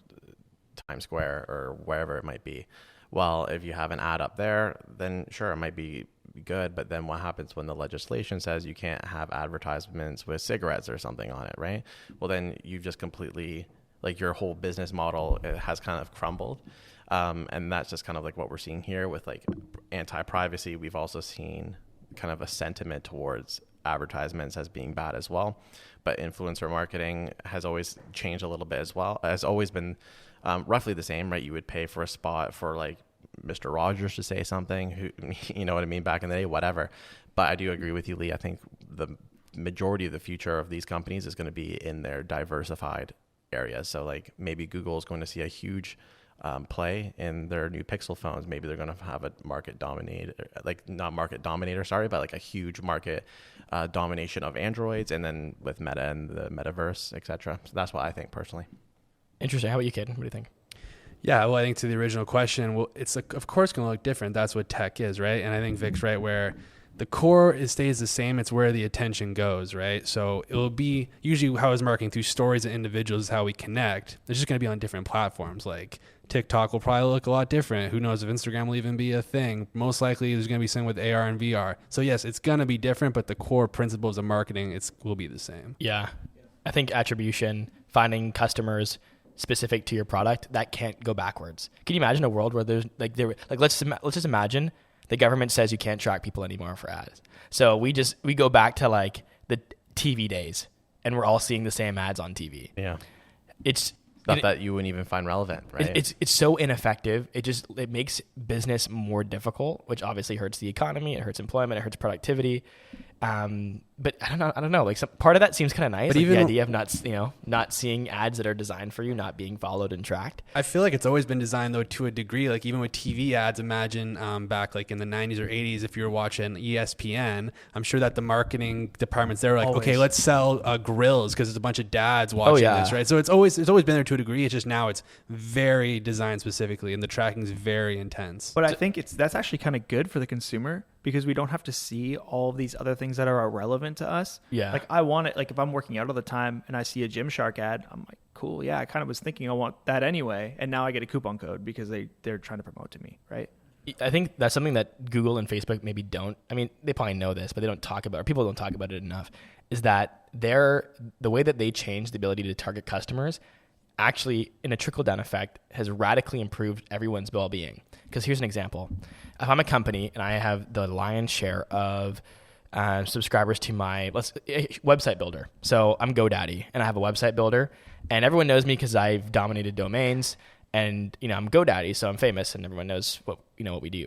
Times Square or wherever it might be, well, if you have an ad up there, then sure, it might be good. But then what happens when the legislation says you can't have advertisements with cigarettes or something on it, right? Well, then you've just completely, like, your whole business model has kind of crumbled. And that's just kind of like what we're seeing here with like anti-privacy. We've also seen kind of a sentiment towards advertisements as being bad as well. But influencer marketing has always changed a little bit as well. Has always been roughly the same, right? You would pay for a spot for like Mr. Rogers to say something, who, you know what I mean, back in the day, whatever. But I do agree with you, Lee. I think the majority of the future of these companies is going to be in their diversified areas. So like maybe Google is going to see a huge play in their new Pixel phones. Maybe they're going to have a market dominator, like not market dominator, sorry, but like a huge market domination of Androids, and then with Meta and the metaverse, etc. So that's what I think personally. Interesting. How about you, kid? What do you think? Yeah, well, I think to the original question, well, it's of course going to look different. That's what tech is, right? And I think Vic's right where the core stays the same. It's where the attention goes, right? So it will be usually how is marketing through stories and individuals is how we connect. It's just going to be on different platforms. Like TikTok will probably look a lot different. Who knows if Instagram will even be a thing? Most likely there's going to be something with AR and VR. So yes, it's going to be different, but the core principles of marketing will be the same. Yeah. I think attribution, finding customers specific to your product, that can't go backwards. Can you imagine a world where there's let's just imagine the government says you can't track people anymore for ads. So we go back to like the TV days and we're all seeing the same ads on TV. Yeah. It's not that you wouldn't even find relevant, right? It's so ineffective. It makes business more difficult, which obviously hurts the economy. It hurts employment. It hurts productivity. But I don't know. Like some part of that seems kind of nice. But like even the idea of not seeing ads that are designed for you, not being followed and tracked. I feel like it's always been designed though to a degree. Like even with TV ads, imagine back like in the 90s or 80s, if you were watching ESPN, I'm sure that the marketing departments they were like, Always. okay, let's sell grills because there's a bunch of dads watching this, right? So it's always been there to a degree. It's just now it's very designed specifically, and the tracking is very intense. But I think that's actually kind of good for the consumer because we don't have to see all of these other things that are irrelevant to us. Yeah. Like I want it, like if I'm working out all the time and I see a Gymshark ad, I'm like, cool. Yeah. I kind of was thinking I want that anyway. And now I get a coupon code because they're trying to promote to me. Right. I think that's something that Google and Facebook maybe don't. I mean, they probably know this, but they don't talk about it, or people don't talk about it enough, is that the way that they change the ability to target customers actually, in a trickle-down effect, has radically improved everyone's well-being. Because here's an example. If I'm a company and I have the lion's share of subscribers to my website builder. So I'm GoDaddy, and I have a website builder, and everyone knows me because I've dominated domains, and I'm GoDaddy, so I'm famous, and everyone knows what we do.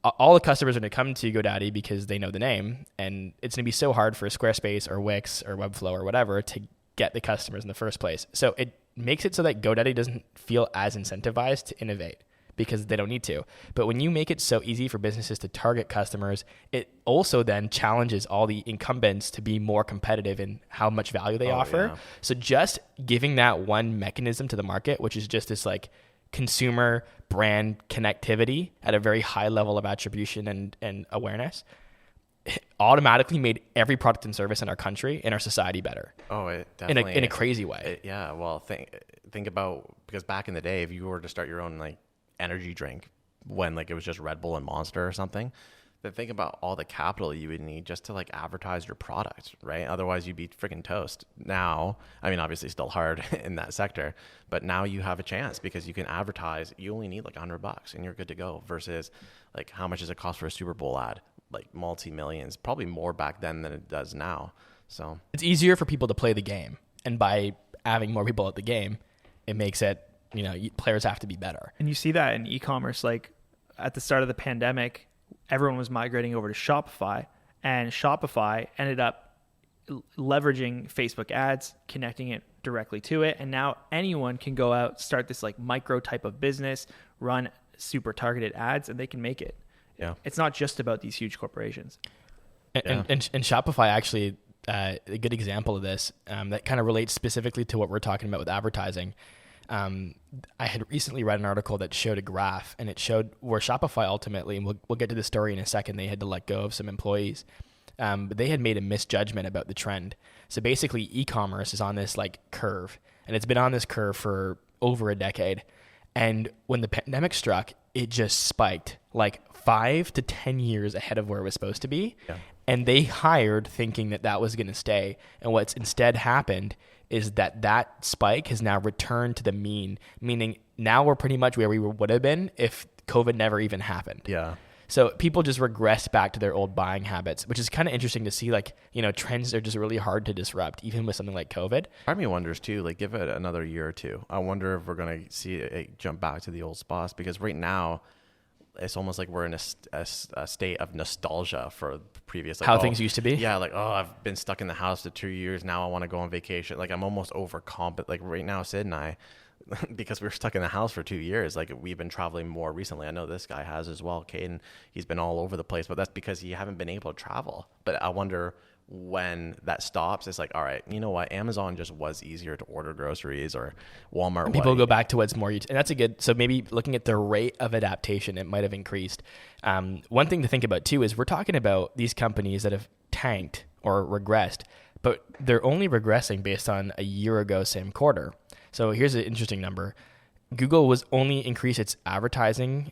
All the customers are going to come to GoDaddy because they know the name, and it's going to be so hard for Squarespace or Wix or Webflow or whatever to get the customers in the first place. So it makes it so that GoDaddy doesn't feel as incentivized to innovate because they don't need to. But when you make it so easy for businesses to target customers, it also then challenges all the incumbents to be more competitive in how much value they offer. Yeah. So just giving that one mechanism to the market, which is just this like consumer brand connectivity at a very high level of attribution and awareness, automatically made every product and service in our country, in our society better. Oh, it definitely in a crazy way. Yeah. Well, think about, because back in the day, if you were to start your own like energy drink when like it was just Red Bull and Monster or something, then think about all the capital you would need just to like advertise your product, right? Otherwise you'd be freaking toast. Now, I mean, obviously still hard in that sector, but now you have a chance because you can advertise. You only need like $100 and you're good to go, versus like how much does it cost for a Super Bowl ad? Like multi-millions, probably more back then than it does now. So it's easier for people to play the game, and by having more people at the game, it makes it, players have to be better. And you see that in e-commerce, like at the start of the pandemic, everyone was migrating over to Shopify, and Shopify ended up leveraging Facebook ads, connecting it directly to it. And now anyone can go out, start this like micro type of business, run super targeted ads, and they can make it. Yeah. It's not just about these huge corporations. And Shopify actually, a good example of this that kind of relates specifically to what we're talking about with advertising. I had recently read an article that showed a graph, and it showed where Shopify ultimately, and we'll get to the story in a second, they had to let go of some employees. But they had made a misjudgment about the trend. So basically e-commerce is on this like curve, and it's been on this curve for over a decade. And when the pandemic struck, it just spiked like 5 to 10 years ahead of where it was supposed to be. Yeah. And they hired thinking that was going to stay. And what's instead happened is that spike has now returned to the mean, meaning now we're pretty much where we would have been if COVID never even happened. Yeah. So people just regress back to their old buying habits, which is kind of interesting to see. Like, trends are just really hard to disrupt, even with something like COVID. Part of me wonders too, like give it another year or two. I wonder if we're going to see it jump back to the old spots, because right now it's almost like we're in a state of nostalgia for previous, like, how things used to be. Yeah. Like, I've been stuck in the house for 2 years. Now I want to go on vacation. Like I'm almost like right now, Sid and I, because we were stuck in the house for 2 years, like we've been traveling more recently. I know this guy has as well, Caden. He's been all over the place, but that's because he haven't been able to travel. But I wonder when that stops, it's like, all right, you know what? Amazon just was easier to order groceries, or Walmart. And people go back to what's more, and that's a good, so maybe looking at the rate of adaptation, it might have increased. One thing to think about too, is we're talking about these companies that have tanked or regressed, but they're only regressing based on a year ago, same quarter. So here's an interesting number. Google was only increased its advertising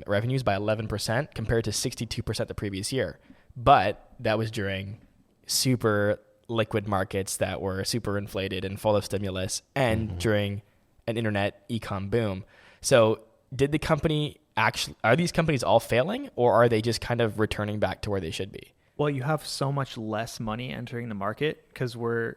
revenues by 11% compared to 62% the previous year. But that was during super liquid markets that were super inflated and full of stimulus, and during an internet e-com boom. So did the company are these companies all failing, or are they just kind of returning back to where they should be? Well, you have so much less money entering the market because we're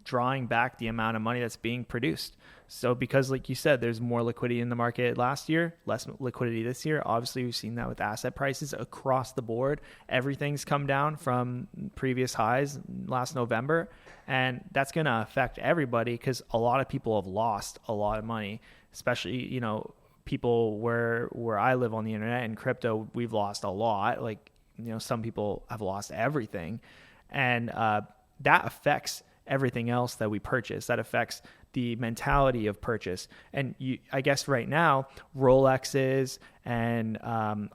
drawing back the amount of money that's being produced. So because, like you said, there's more liquidity in the market last year, less liquidity this year. Obviously, we've seen that with asset prices across the board. Everything's come down from previous highs last November, and that's going to affect everybody because a lot of people have lost a lot of money, especially, you know, people where I live on the internet and crypto, we've lost a lot. Like, you know, some people have lost everything, and that affects everything else that we purchase. That affects the mentality of purchase. And I guess right now, Rolexes and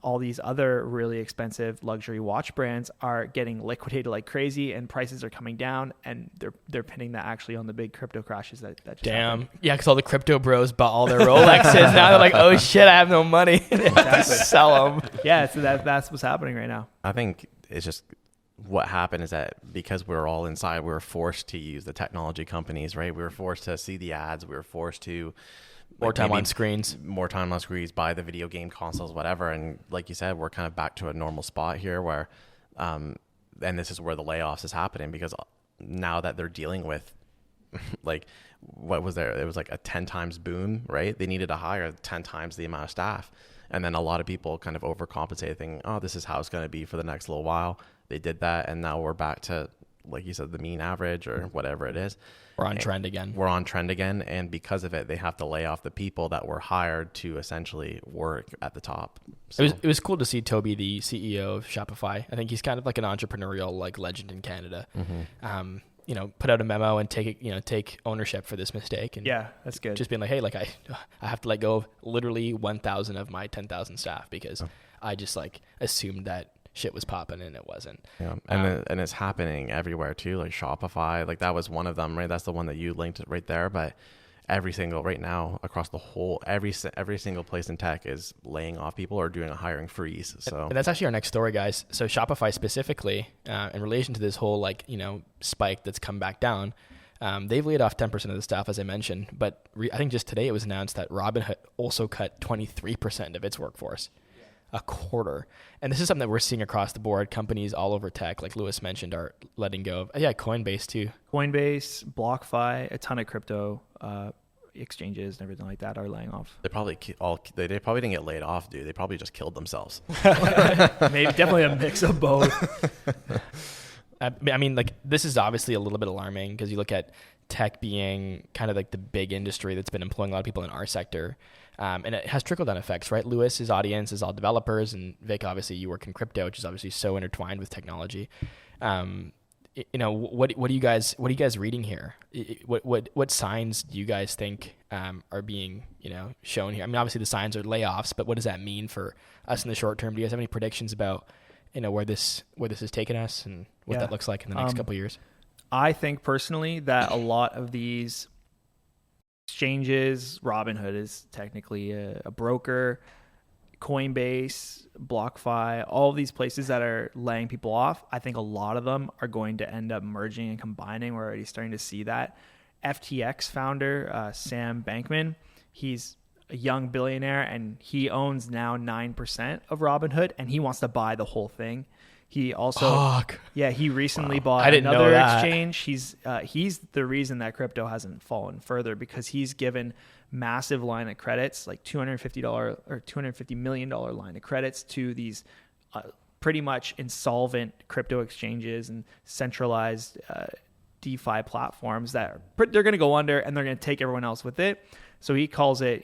all these other really expensive luxury watch brands are getting liquidated like crazy, and prices are coming down, and they're pinning that actually on the big crypto crashes that just happened. Yeah, because all the crypto bros bought all their Rolexes. Now they're like, oh shit, I have no money. They have to sell them. Yeah, so that's what's happening right now. I think it's just what happened is that because we're all inside, we were forced to use the technology companies, right? We were forced to see the ads. We were forced to more time on screens, buy the video game consoles, whatever. And like you said, we're kind of back to a normal spot here where, and this is where the layoffs is happening, because now that they're dealing with like, what was there? It was like a 10 times boom, right? They needed to hire 10 times the amount of staff. And then a lot of people kind of overcompensated, thinking, oh, this is how it's going to be for the next little while. They did that, and now we're back to, like you said, the mean average or whatever it is. We're on trend again. And because of it, they have to lay off the people that were hired to essentially work at the top. So. It was cool to see Toby, the CEO of Shopify. I think he's kind of like an entrepreneurial like legend in Canada. Mm-hmm. You know, put out a memo and take ownership for this mistake. And yeah, that's good. Just being like, hey, like I have to let go of literally 1,000 of my 10,000 staff because I just like assumed that shit was popping and it wasn't. Yeah, and it's happening everywhere too. Like Shopify, like that was one of them, right? That's the one that you linked right there. But right now across the whole, every single place in tech is laying off people or doing a hiring freeze. So and that's actually our next story, guys. So Shopify specifically, in relation to this whole like, you know, spike that's come back down, they've laid off 10% of the staff, as I mentioned. But I think just today it was announced that Robinhood also cut 23% of its workforce. A quarter. And this is something that we're seeing across the board. Companies all over tech, like Lewis mentioned, are letting go of. Coinbase too. Coinbase, BlockFi, a ton of crypto exchanges and everything like that are laying off. They probably didn't get laid off, dude. They probably just killed themselves. Maybe definitely a mix of both. I mean, like this is obviously a little bit alarming because you look at tech being kind of like the big industry that's been employing a lot of people in our sector. And it has trickle-down effects, right? Lewis's audience is all developers, and Vic, obviously, you work in crypto, which is obviously so intertwined with technology. You know, what are you guys reading here? What signs do you guys think are being, you know, shown here? I mean, obviously the signs are layoffs, but what does that mean for us in the short term? Do you guys have any predictions about, you know, where this is taking us and what that looks like in the next couple of years? I think personally that a lot of these exchanges, Robinhood is technically a broker, Coinbase, BlockFi, all of these places that are laying people off, I think a lot of them are going to end up merging and combining. We're already starting to see that. FTX founder, Sam Bankman, he's a young billionaire and he owns now 9% of Robinhood and he wants to buy the whole thing. He also, he recently bought another exchange. He's the reason that crypto hasn't fallen further because he's given massive line of credits, like $250 or $250 million line of credits to these pretty much insolvent crypto exchanges and centralized DeFi platforms that they're going to go under and they're going to take everyone else with it. So he calls it,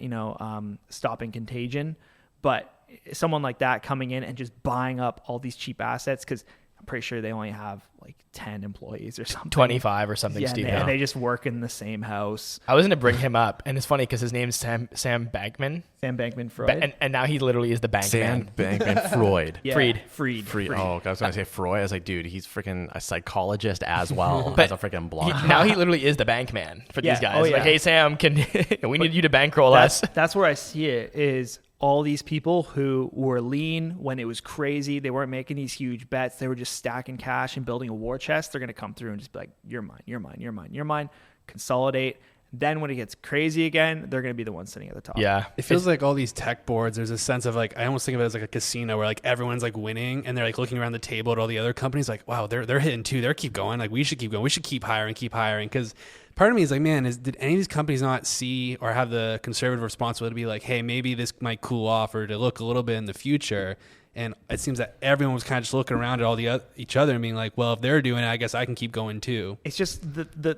stopping contagion, but someone like that coming in and just buying up all these cheap assets because I'm pretty sure they only have like 10 employees or something. 25 or something, yeah, Steve. And they just work in the same house. I was going to bring him up, and it's funny because his name's Sam Bankman. Sam Bankman-Fried. And now he literally is the bank Sam man. Bankman-Fried. Yeah, Freed. Oh, I was going to say Freud. I was like, dude, he's freaking a psychologist as well as a freaking blogger. Now he literally is the bank man for these guys. Oh, yeah. Like, hey, Sam, we need you to bankroll us. That's where I see it is all these people who were lean when it was crazy. They weren't making these huge bets. They were just stacking cash and building a war chest. They're going to come through and just be like, you're mine, you're mine, you're mine, you're mine. Consolidate. Then when it gets crazy again, they're going to be the ones sitting at the top. Yeah. It feels like all these tech boards, there's a sense of like, I almost think of it as like a casino where like everyone's like winning and they're like looking around the table at all the other companies like, wow, they're hitting too. They're keep going. Like we should keep going. We should keep hiring. Because part of me is like, man, did any of these companies not see or have the conservative responsibility to be like, hey, maybe this might cool off or to look a little bit in the future? And it seems that everyone was kind of just looking around at all each other and being like, well, if they're doing it, I guess I can keep going too. It's just the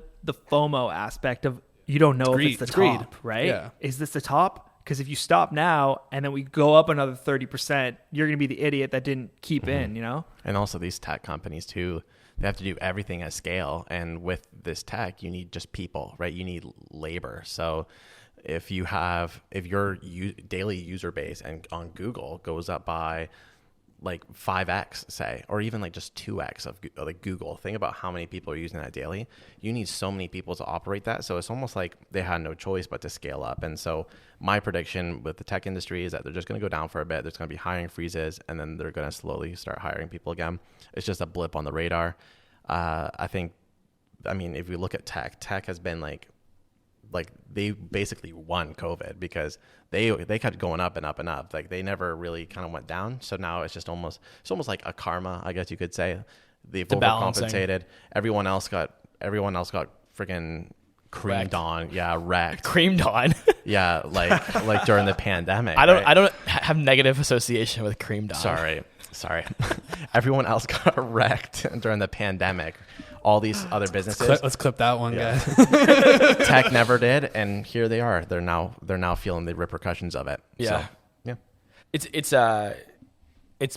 FOMO aspect of, you don't know if it's the top, right? Yeah. Is this the top? Because if you stop now and then we go up another 30%, you're going to be the idiot that didn't keep in, you know? And also these tech companies too, they have to do everything at scale. And with this tech, you need just people, right? You need labor. So if your daily user base and on Google goes up by like 5x, say, or even like just 2x of like Google, think about how many people are using that daily. You need so many people to operate that. So it's almost like they had no choice but to scale up. And so my prediction with the tech industry is that they're just going to go down for a bit. There's going to be hiring freezes, and then they're going to slowly start hiring people again. It's just a blip on the radar. I mean, if we look at tech has been like they basically won COVID because they kept going up and up and up. Like they never really kind of went down. So now it's almost like a karma, I guess you could say. They've overcompensated. Everyone else got freaking creamed on. Yeah, wrecked. Creamed on. Yeah, like during the pandemic. I don't have negative association with creamed on. Sorry. Everyone else got wrecked during the pandemic. All these other businesses. Let's clip that one, guys. Tech never did, and here they are. They're now feeling the repercussions of it. Yeah. So, yeah. It's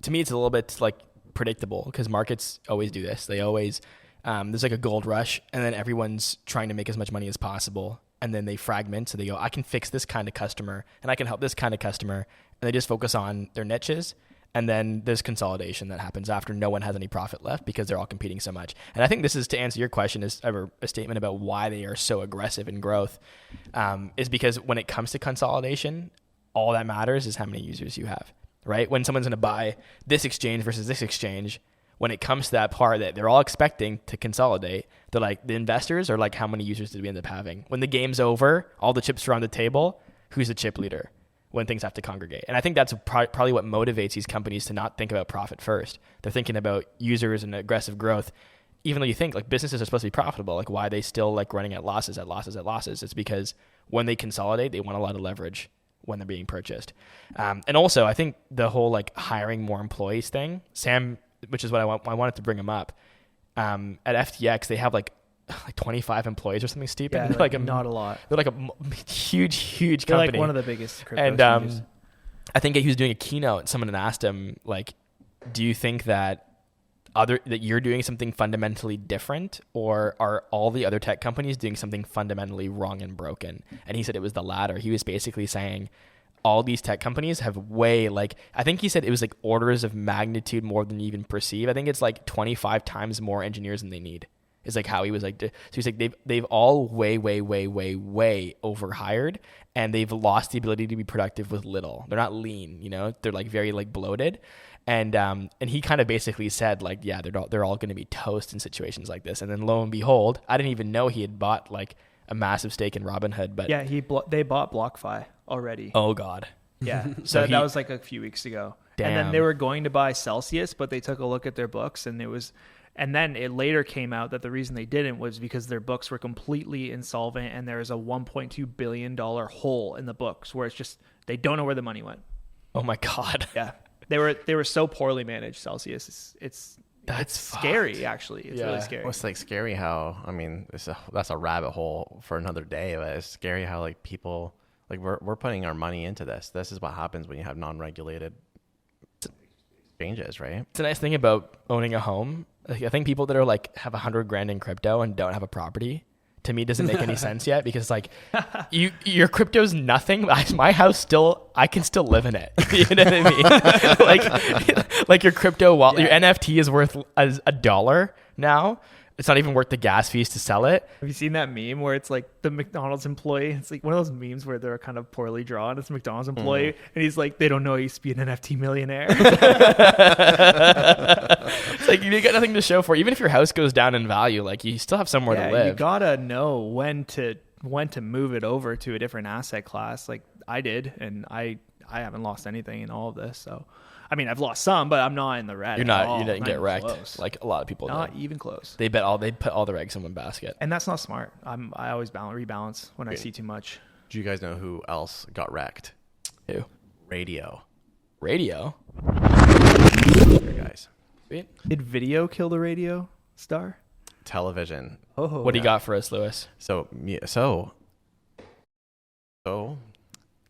to me it's a little bit like predictable because markets always do this. They always there's like a gold rush, and then everyone's trying to make as much money as possible, and then they fragment. So they go, I can fix this kind of customer, and I can help this kind of customer, and they just focus on their niches. And then there's consolidation that happens after no one has any profit left because they're all competing so much. And I think this is, to answer your question, is a statement about why they are so aggressive in growth, is because when it comes to consolidation, all that matters is how many users you have, right? When someone's going to buy this exchange versus this exchange, when it comes to that part that they're all expecting to consolidate, they're like, the investors are like, how many users did we end up having? When the game's over, all the chips are on the table, who's the chip leader? When things have to congregate. And I think that's probably what motivates these companies to not think about profit first. They're thinking about users and aggressive growth, even though you think like businesses are supposed to be profitable. Like why are they still like running at losses? It's because when they consolidate, they want a lot of leverage when they're being purchased. And also I think the whole like hiring more employees thing, Sam, which is what I wanted to bring him up. At FTX, they have like 25 employees or something stupid. Yeah, like not a lot. They're like a huge They're company. like one of the biggest crypto and exchanges. I think he was doing a keynote and someone had asked him like, do you think that you're doing something fundamentally different, or are all the other tech companies doing something fundamentally wrong and broken? And he said it was the latter. He was basically saying all these tech companies have I think he said it was like orders of magnitude more than you even perceive. I think it's like 25 times more engineers than they need. Is like how he was like, so he's like, they've all way overhired, and they've lost the ability to be productive with little. They're not lean, you know, they're like very like bloated. And he kind of basically said like, yeah, they're all going to be toast in situations like this. And then lo and behold, I didn't even know he had bought like a massive stake in Robinhood, but yeah, they bought BlockFi already. Oh God. Yeah. So that was like a few weeks ago. Damn. And then they were going to buy Celsius, but they took a look at their books and then it later came out that the reason they didn't was because their books were completely insolvent, and there is a $1.2 billion hole in the books where it's just, they don't know where the money went. Oh my God. Yeah. They were so poorly managed, Celsius. It's scary, actually. It's really scary. Well, it's like scary how, I mean, that's a rabbit hole for another day, but it's scary how like people, like we're putting our money into this. This is what happens when you have non-regulated exchanges, right? It's a nice thing about owning a home. Like, I think people that are like have $100,000 in crypto and don't have a property, to me doesn't make any sense yet, because like your crypto's nothing. My house I can still live in it. You know what I mean? like your crypto wallet, your NFT is worth as $1 now. It's not even worth the gas fees to sell it. Have you seen that meme where it's like the McDonald's employee? It's like one of those memes where they're kind of poorly drawn. It's a McDonald's employee, and he's like, they don't know he used to be an NFT millionaire. It's like you got nothing to show for it. Even if your house goes down in value, like you still have somewhere to live. You gotta know when to went to move it over to a different asset class, like I did, and I haven't lost anything in all of this. So, I mean, I've lost some, but I'm not in the red. You didn't get wrecked close. like a lot of people Not did. even close. They put all their eggs in one basket. And that's not smart. I always rebalance when I see too much. Do you guys know who else got wrecked? Who? Radio. Radio. Here, guys. Sweet. Did video kill the radio star? Television. Oh, What do you got for us, Lewis? So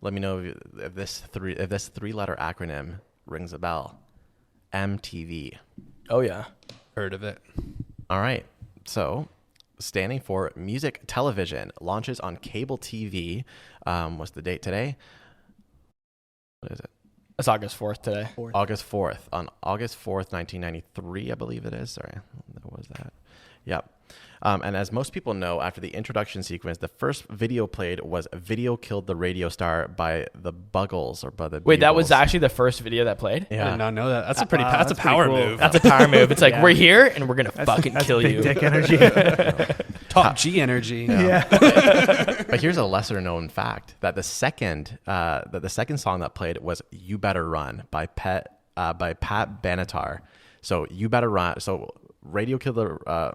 let me know if this three-letter acronym rings a bell. MTV. Oh yeah. Heard of it. All right. So, standing for Music Television, launches on cable TV. What's the date today? What is it? It's August 4th today. August 4th. On August 4th, 1993, I believe it is. Sorry, that was that. Yep. And as most people know, after the introduction sequence, the first video played was "Video Killed the Radio Star" by the Buggles or by the Wait, that was Bugles. actually the first video that played? I Yeah. did not know that. That's a that's power pretty cool. move. That's a power move. It's like, Yeah. we're here and we're going to fucking kill big you. dick energy. Top G energy. Yeah. But here's a lesser known fact that the second song that played was "You Better Run" by Pat Benatar. So "You Better Run." So video killed the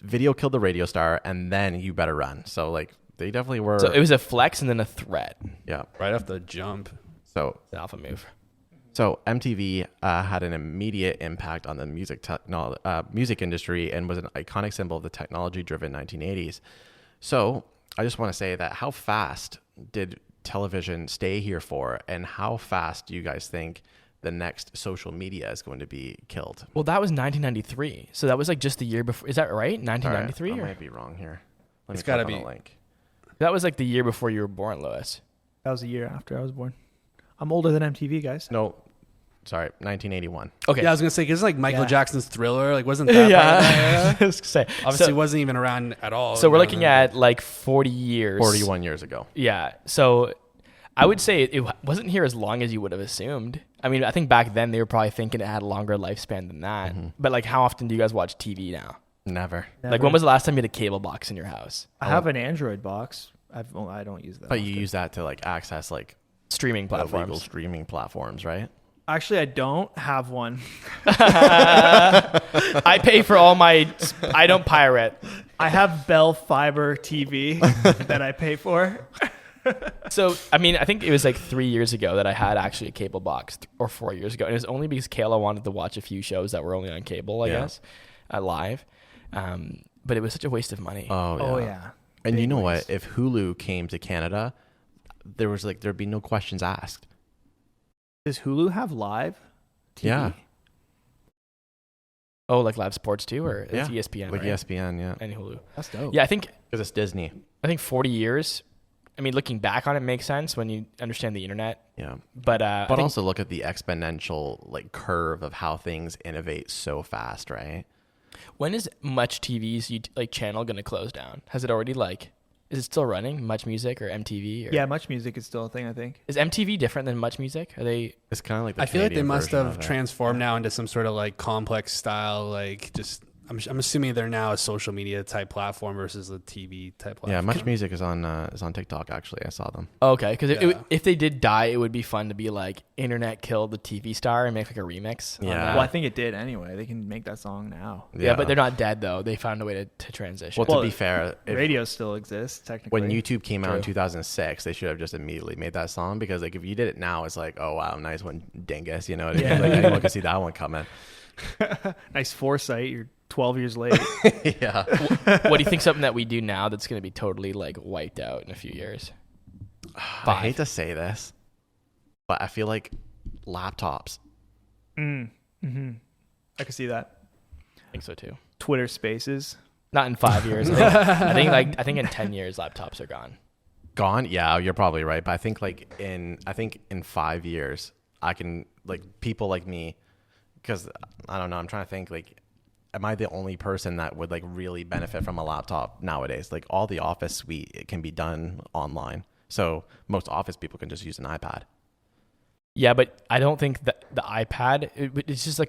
video killed the radio star, and then "You Better Run." So like they definitely were. So it was a flex and then a threat. Yeah. Right off the jump. So It's an alpha move. So MTV had an immediate impact on the music industry and was an iconic symbol of the technology-driven 1980s. So I just want to say that how fast did television stay here for, and how fast do you guys think the next social media is going to be killed? Well, that was 1993. So that was like just the year before. Is that right? 1993? All right, I or? might be wrong here. Let It's me click gotta on be. the link. That was like the year before you were born, Lewis. That was a year after I was born. I'm older than MTV, guys. No, sorry, 1981. Okay. Yeah, I was gonna say because like Michael Yeah. Jackson's Thriller, like wasn't that? part of that? I was gonna say. Obviously, So, wasn't even around at all. so we're looking at like 40 years. 41 years ago. Yeah. So I would say it wasn't here as long as you would have assumed. I mean, I think back then they were probably thinking it had a longer lifespan than that. But like, how often do you guys watch TV now? Never. Like, when was the last time you had a cable box in your house? I have an Android box. I don't use that. But you often. use that to like access like Streaming illegal platforms. streaming platforms, right? Actually, I don't have one. I pay for all my. I don't pirate. I have Bell Fiber TV that I pay for. So, I mean, I think it was like 3 years ago that I had actually a cable box, or 4 years ago. And it was only because Kayla wanted to watch a few shows that were only on cable, I guess, live. But it was such a waste of money. Oh yeah. And you Big know waste. what? If Hulu came to Canada, there'd be no questions asked. Does Hulu have live TV? Yeah. Oh, like live sports too, or Yeah. it's ESPN, Like right? ESPN, yeah. And Hulu. That's dope. Yeah, I think Because it's Disney. 40 years. I mean, looking back on it makes sense when you understand the internet. Yeah. But But I think, also look at the exponential like curve of how things innovate so fast, right? when is Much TV's channel going to close down? Has it already is it still running? Much Music or MTV? Or, Yeah, Much Music is still a thing, I think. Is MTV different than Much Music? Are they? It's kind of like the I feel like they Canadian must version have of it. transformed now into some sort of like complex style, like just. I'm assuming they're now a social media type platform versus a TV type platform. Yeah, Much Music is on TikTok. Actually, I saw them. Okay, because Yeah. if they did die, it would be fun to be like internet killed the TV star and make like a remix. on Yeah. that. Well, I think it did anyway. They can make that song now. Yeah, but they're not dead though. They found a way to transition. Well, to be fair, Radio still exists technically. when YouTube came out in True. 2006, they should have just immediately made that song, because like if you did it now, it's like, oh wow, nice one, dingus. You know what I mean? Yeah. Like anyone can see that one coming. Nice foresight. You're 12 years late. Yeah. What do you think something that we do now that's going to be totally like wiped out in a few years? I hate to say this, but I feel like laptops. I can see that. I think so too. Twitter Spaces. Not in 5 years. I think in 10 years laptops are gone. Gone? Yeah, you're probably right. But I think in 5 years, I can like people like me, because I don't know. I'm trying to think like, am I the only person that would like really benefit from a laptop nowadays? Like all the Office suite, it can be done online. So most Office people can just use an iPad. Yeah, but I don't think that the iPad, it's just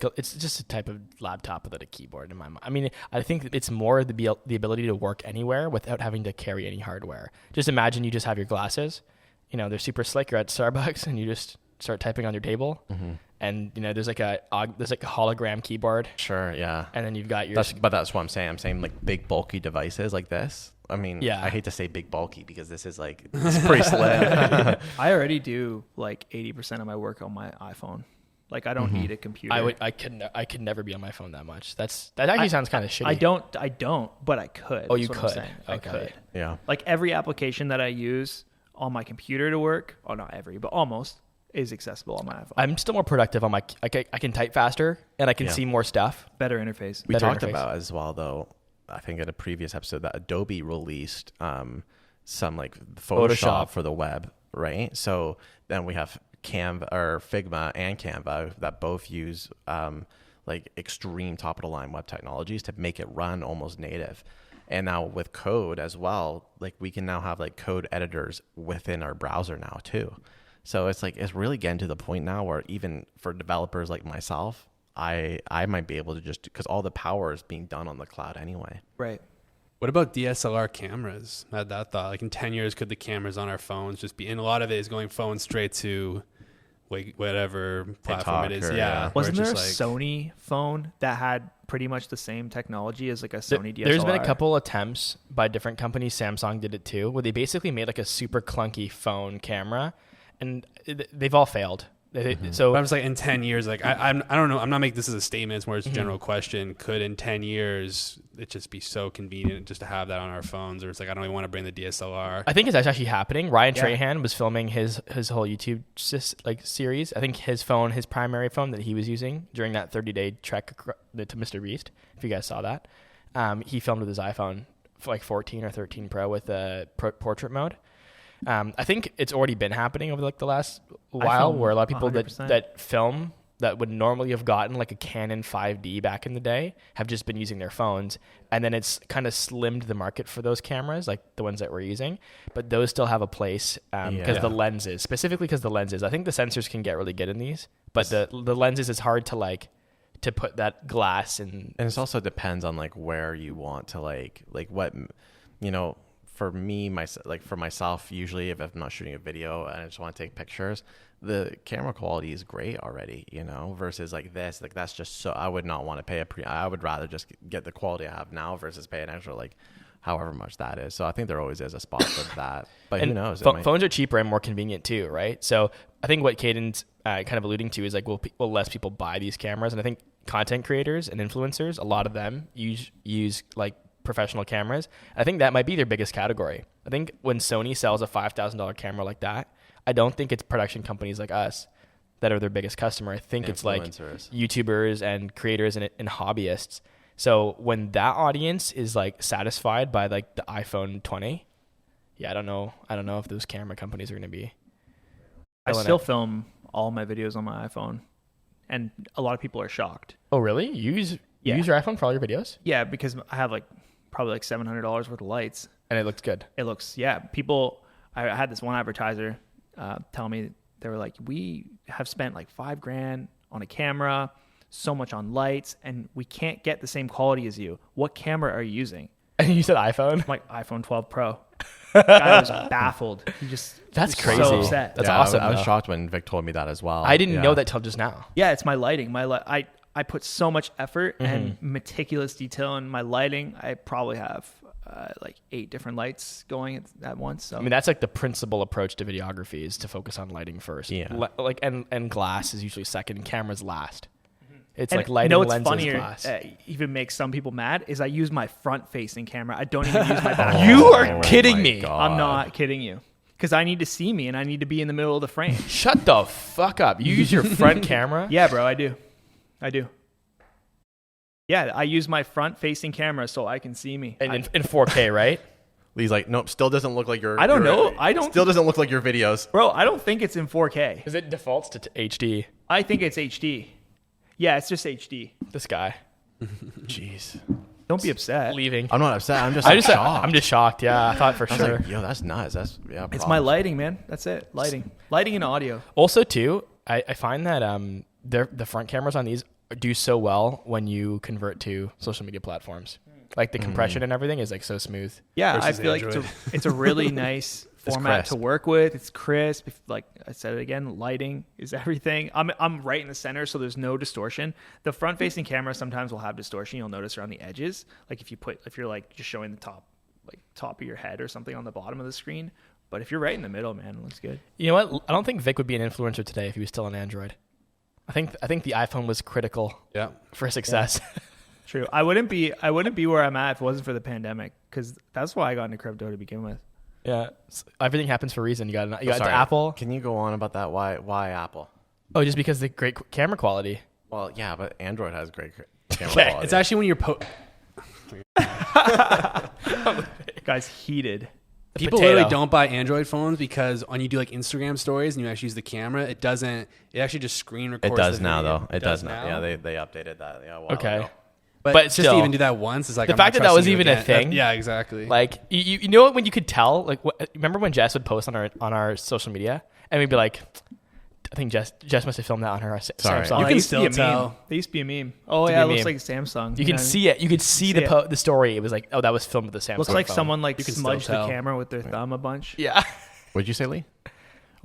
a type of laptop without a keyboard in my mind. I mean, I think it's more the ability to work anywhere without having to carry any hardware. Just imagine you just have your glasses, they're super slick. You're at Starbucks and you just start typing on your table, and there's like a hologram keyboard. Sure, yeah. And then you've got your. But that's what I'm saying. I'm saying like big bulky devices like this. I mean, yeah. I hate to say big bulky because this is pretty slim. I already do like 80% of my work on my iPhone. Like I don't need a computer. I could never be on my phone that much. That actually sounds kind of shitty. I don't, but I could. Oh, you could. Okay. I could. Yeah. Like every application that I use on my computer to work, not every, but almost, is accessible on my iPhone. I'm still more productive on my. I can type faster and I can see more stuff. Better interface. We talked about as well though. I think in a previous episode that Adobe released some like Photoshop for the web, right? So then we have Canva or Figma and Canva that both use like extreme top of the line web technologies to make it run almost native. And now with code as well, like we can now have like code editors within our browser now too. So it's really getting to the point now where even for developers like myself, I might be able to just, because all the power is being done on the cloud anyway. Right. What about DSLR cameras? I had that thought. Like in 10 years, could the cameras on our phones just be, and a lot of it is going phone straight to like whatever platform it is. Yeah. Wasn't there a Sony phone that had pretty much the same technology as like a Sony DSLR? There's been a couple attempts by different companies. Samsung did it too, where they basically made like a super clunky phone camera, and they've all failed. So but I was like, in 10 years, like I don't know. I'm not making this as a statement. It's more as a general question. Could in 10 years it just be so convenient just to have that on our phones? Or it's like, I don't even want to bring the DSLR. I think it's actually happening. Ryan Trahan was filming his whole YouTube series. I think his primary phone that he was using during that 30-day trek to Mr. Beast, if you guys saw that, he filmed with his iPhone for like 14 or 13 Pro with a portrait mode. I think it's already been happening over like the last while, where a lot of people that film that would normally have gotten like a Canon 5D back in the day have just been using their phones, and then it's kind of slimmed the market for those cameras, like the ones that we're using, but those still have a place because the lenses, specifically because the lenses. I think the sensors can get really good in these, but the lenses is hard to put that glass in. And it also depends on like where you want to like what for me, for myself, usually if I'm not shooting a video and I just want to take pictures, the camera quality is great already, versus like this, like that's just so, I would not want to pay I would rather just get the quality I have now versus pay an extra, like however much that is. So I think there always is a spot for that, but who knows? Phones are cheaper and more convenient too, right? So I think what Caden's kind of alluding to is like, will less people buy these cameras? And I think content creators and influencers, a lot of them use like professional cameras. I think that might be their biggest category. I think when Sony sells a $5,000 camera like that, I don't think it's production companies like us that are their biggest customer. I think it's like YouTubers and creators and hobbyists. So when that audience is like satisfied by like the iPhone 20, I don't know if those camera companies are going to be. I still film all my videos on my iPhone, and a lot of people are shocked. Oh, really? You use your iPhone for all your videos? Yeah, because I have probably like $700 worth of lights, and it looks good. It looks people. I had this one advertiser tell me, they were like, we have spent like $5,000 on a camera, so much on lights, and we can't get the same quality as you. What camera are you using? And you said iPhone? I'm like, iPhone 12 Pro. Guy was baffled. That's crazy. So upset. That's awesome. I was shocked when Vic told me that as well. I didn't know that till just now. Yeah, it's my lighting. I put so much effort and meticulous detail in my lighting. I probably have like 8 different lights going at once. So I mean, that's like the principal approach to videography, is to focus on lighting first. Yeah. And glass is usually second, cameras last. It's like lighting, lenses, funnier, glass. Even makes some people mad is I use my front-facing camera. I don't even use my back. You are kidding me. God. I'm not kidding you. Because I need to see me and I need to be in the middle of the frame. Shut the fuck up. You use your front camera? Yeah, bro, I do. Yeah, I use my front-facing camera so I can see me. And in 4K, right? Lee's like, nope, still doesn't look like your... I don't know. Still doesn't look like your videos. Bro, I don't think it's in 4K. Because it defaults to HD. I think it's HD. Yeah, it's just HD. This guy. Jeez. Don't be upset. Leaving. I'm not upset. I'm just shocked. I'm just shocked. Yeah, I thought for sure. Like, yo, that's nuts. It's my lighting, man. That's it. Lighting and audio. Also, too, I find that the front cameras on these do so well when you convert to social media platforms. Like the compression and everything is like so smooth. Yeah, I versus feel Android. like it's a really nice format crisp. to work with. It's crisp. Like I said it again, lighting is everything. I'm right in the center, so there's no distortion. The front-facing camera sometimes will have distortion. You'll notice around the edges. Like if you're like just showing the top of your head or something on the bottom of the screen. But if you're right in the middle, man, it looks good. You know what? I don't think Vic would be an influencer today if he was still on Android. I think the iPhone was critical for success. Yeah. True. I wouldn't be where I'm at if it wasn't for the pandemic, because that's why I got into crypto to begin with. Yeah, everything happens for a reason. You got into Sorry, Apple. Can you go on about that? Why Apple? Oh, just because of the great camera quality. Well, yeah, but Android has great camera Okay. quality. It's actually when you're Guy's heated. people potato. literally don't buy Android phones because when you do like Instagram stories and you actually use the camera, it actually just screen records. It does the now, video. though. It does now. Yeah, they updated that. Yeah. A while Okay. ago. But still, just to even do that once is like the I'm not fact that was trusting you even a again. thing. Yeah, exactly. Like you know what, when you could tell, like remember when Jess would post on our social media and we'd be like, I think Jess must have filmed that on her Sorry. Samsung. You They can used to be still a meme. tell. They used to be a meme. Oh To yeah, it be a looks meme. like Samsung. You can see it. You could see the story. It was like, oh, that was filmed with the Samsung. Looks like phone. someone like You can still smudged the tell. camera with their thumb a bunch. Yeah. What'd you say, Lee?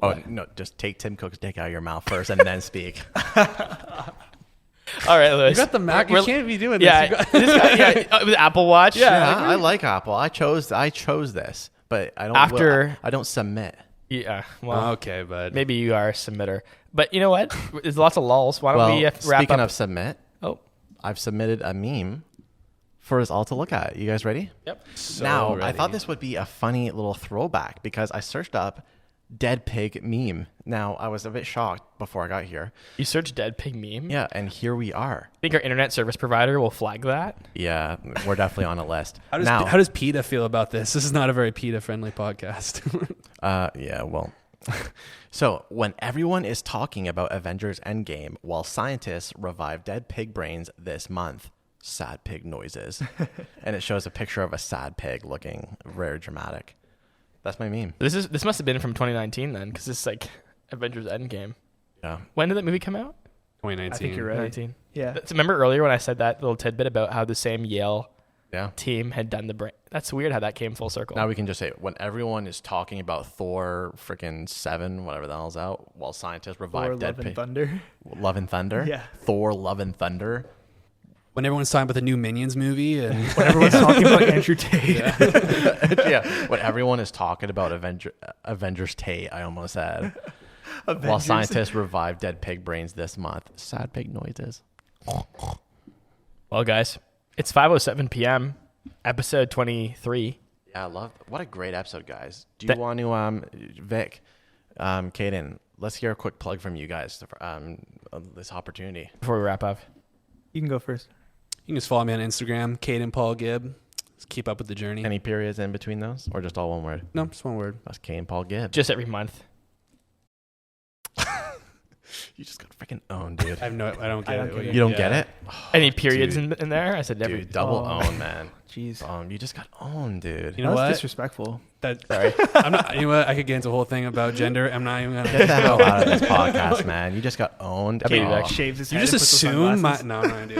Oh no! Just take Tim Cook's dick out of your mouth first, and then speak. All right, Lewis. You got the Mac. You can't be doing this. Yeah, You got- this guy, with Apple Watch. Yeah, I like Apple. I chose this, but I don't. I don't submit. Yeah. Well, okay, but maybe you are a submitter, but you know what? There's lots of lulls. Why don't we wrap speaking up? of submit, Oh, I've submitted a meme for us all to look at. You guys ready? yep. Now, I ready. thought this would be a funny little throwback because I searched up dead pig meme. Now, I was a bit shocked before I got here. You search dead pig meme. Yeah, and here we are. Think our internet service provider will flag that? Yeah, we're definitely on a list. how does PETA feel about this? This is not a very PETA friendly podcast. Yeah, well. So, when everyone is talking about Avengers Endgame while scientists revive dead pig brains this month, sad pig noises. And it shows a picture of a sad pig looking very dramatic. That's my meme. This must have been from 2019 then, because it's like Avengers Endgame. Yeah. When did that movie come out? 2019. I think you're right. 2019. Yeah. So remember earlier when I said that little tidbit about how the same Yale Yeah. team had done the brain? That's weird how that came full circle. Now we can just say when everyone is talking about Thor freaking 7, whatever the hell's out, while scientists revive Thor, dead Love and pig. Thunder. Love and Thunder? Yeah. Thor, Love and Thunder. When everyone's talking about the new Minions movie and When everyone's talking about Andrew Tate. Yeah. When everyone is talking about Avengers Tate, I almost said. While Avengers. scientists revive dead pig brains this month. Sad pig noises. Well, guys, it's 5:07 p.m. Episode 23. Yeah, I love. What a great episode, guys. Do you want to, Vic, Caden? Let's hear a quick plug from you guys for this opportunity. Before we wrap up, You can go first. you can just follow me on Instagram, Caden Paul Gibb. Just keep up with the journey. Any periods in between those, or just all one word? No, just one word. That's K and Paul Gibb. just every month. You just got freaking owned, dude. I don't get it. You don't get it? Any periods dude. in there? I said every. Dude, double Oh. own, man. Jeez. You just got owned, dude. You know That was what? disrespectful. Sorry. I'm not. You know what? I could get into a whole thing about gender. I'm not even gonna. Get the hell out of this podcast, man. You just got owned. Okay, Oh. Vic. Shaves his You head just and puts the assume my. sunglasses. No, I'm not gonna do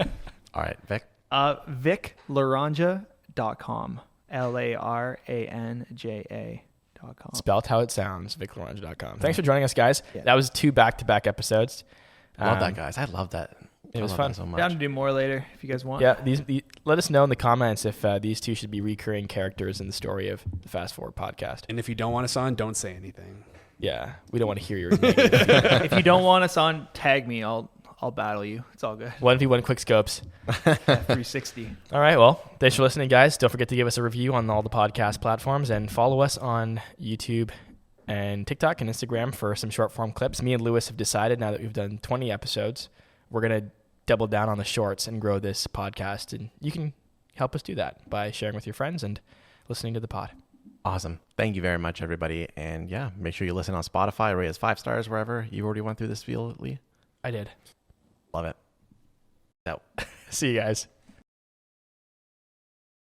it. All right, Vic. VicLaranja.com. LARANJA.com. Spelt how it sounds. VicLorange.com. Thanks for joining us, guys. Yeah. That was 2 back-to-back episodes. Love that, guys. I love that. It was I love fun. that so much. Down to do more later if you guys want. Yeah, let us know in the comments if these two should be recurring characters in the story of the Fast Forward podcast. And if you don't want us on, don't say anything. Yeah, we don't want to hear your negative feedback. If you don't want us on, tag me. I'll battle you. It's all good. 1v1 quick scopes. 360. All right, well, thanks for listening, guys. Don't forget to give us a review on all the podcast platforms and follow us on YouTube and TikTok and Instagram for some short form clips. Me and Lewis have decided now that we've done 20 episodes, we're going to double down on the shorts and grow this podcast. And you can help us do that by sharing with your friends and listening to the pod. Awesome. Thank you very much, everybody. And yeah, make sure you listen on Spotify, rate us 5 stars wherever. You already went through this, Lee. I did. Love it. No. See you guys.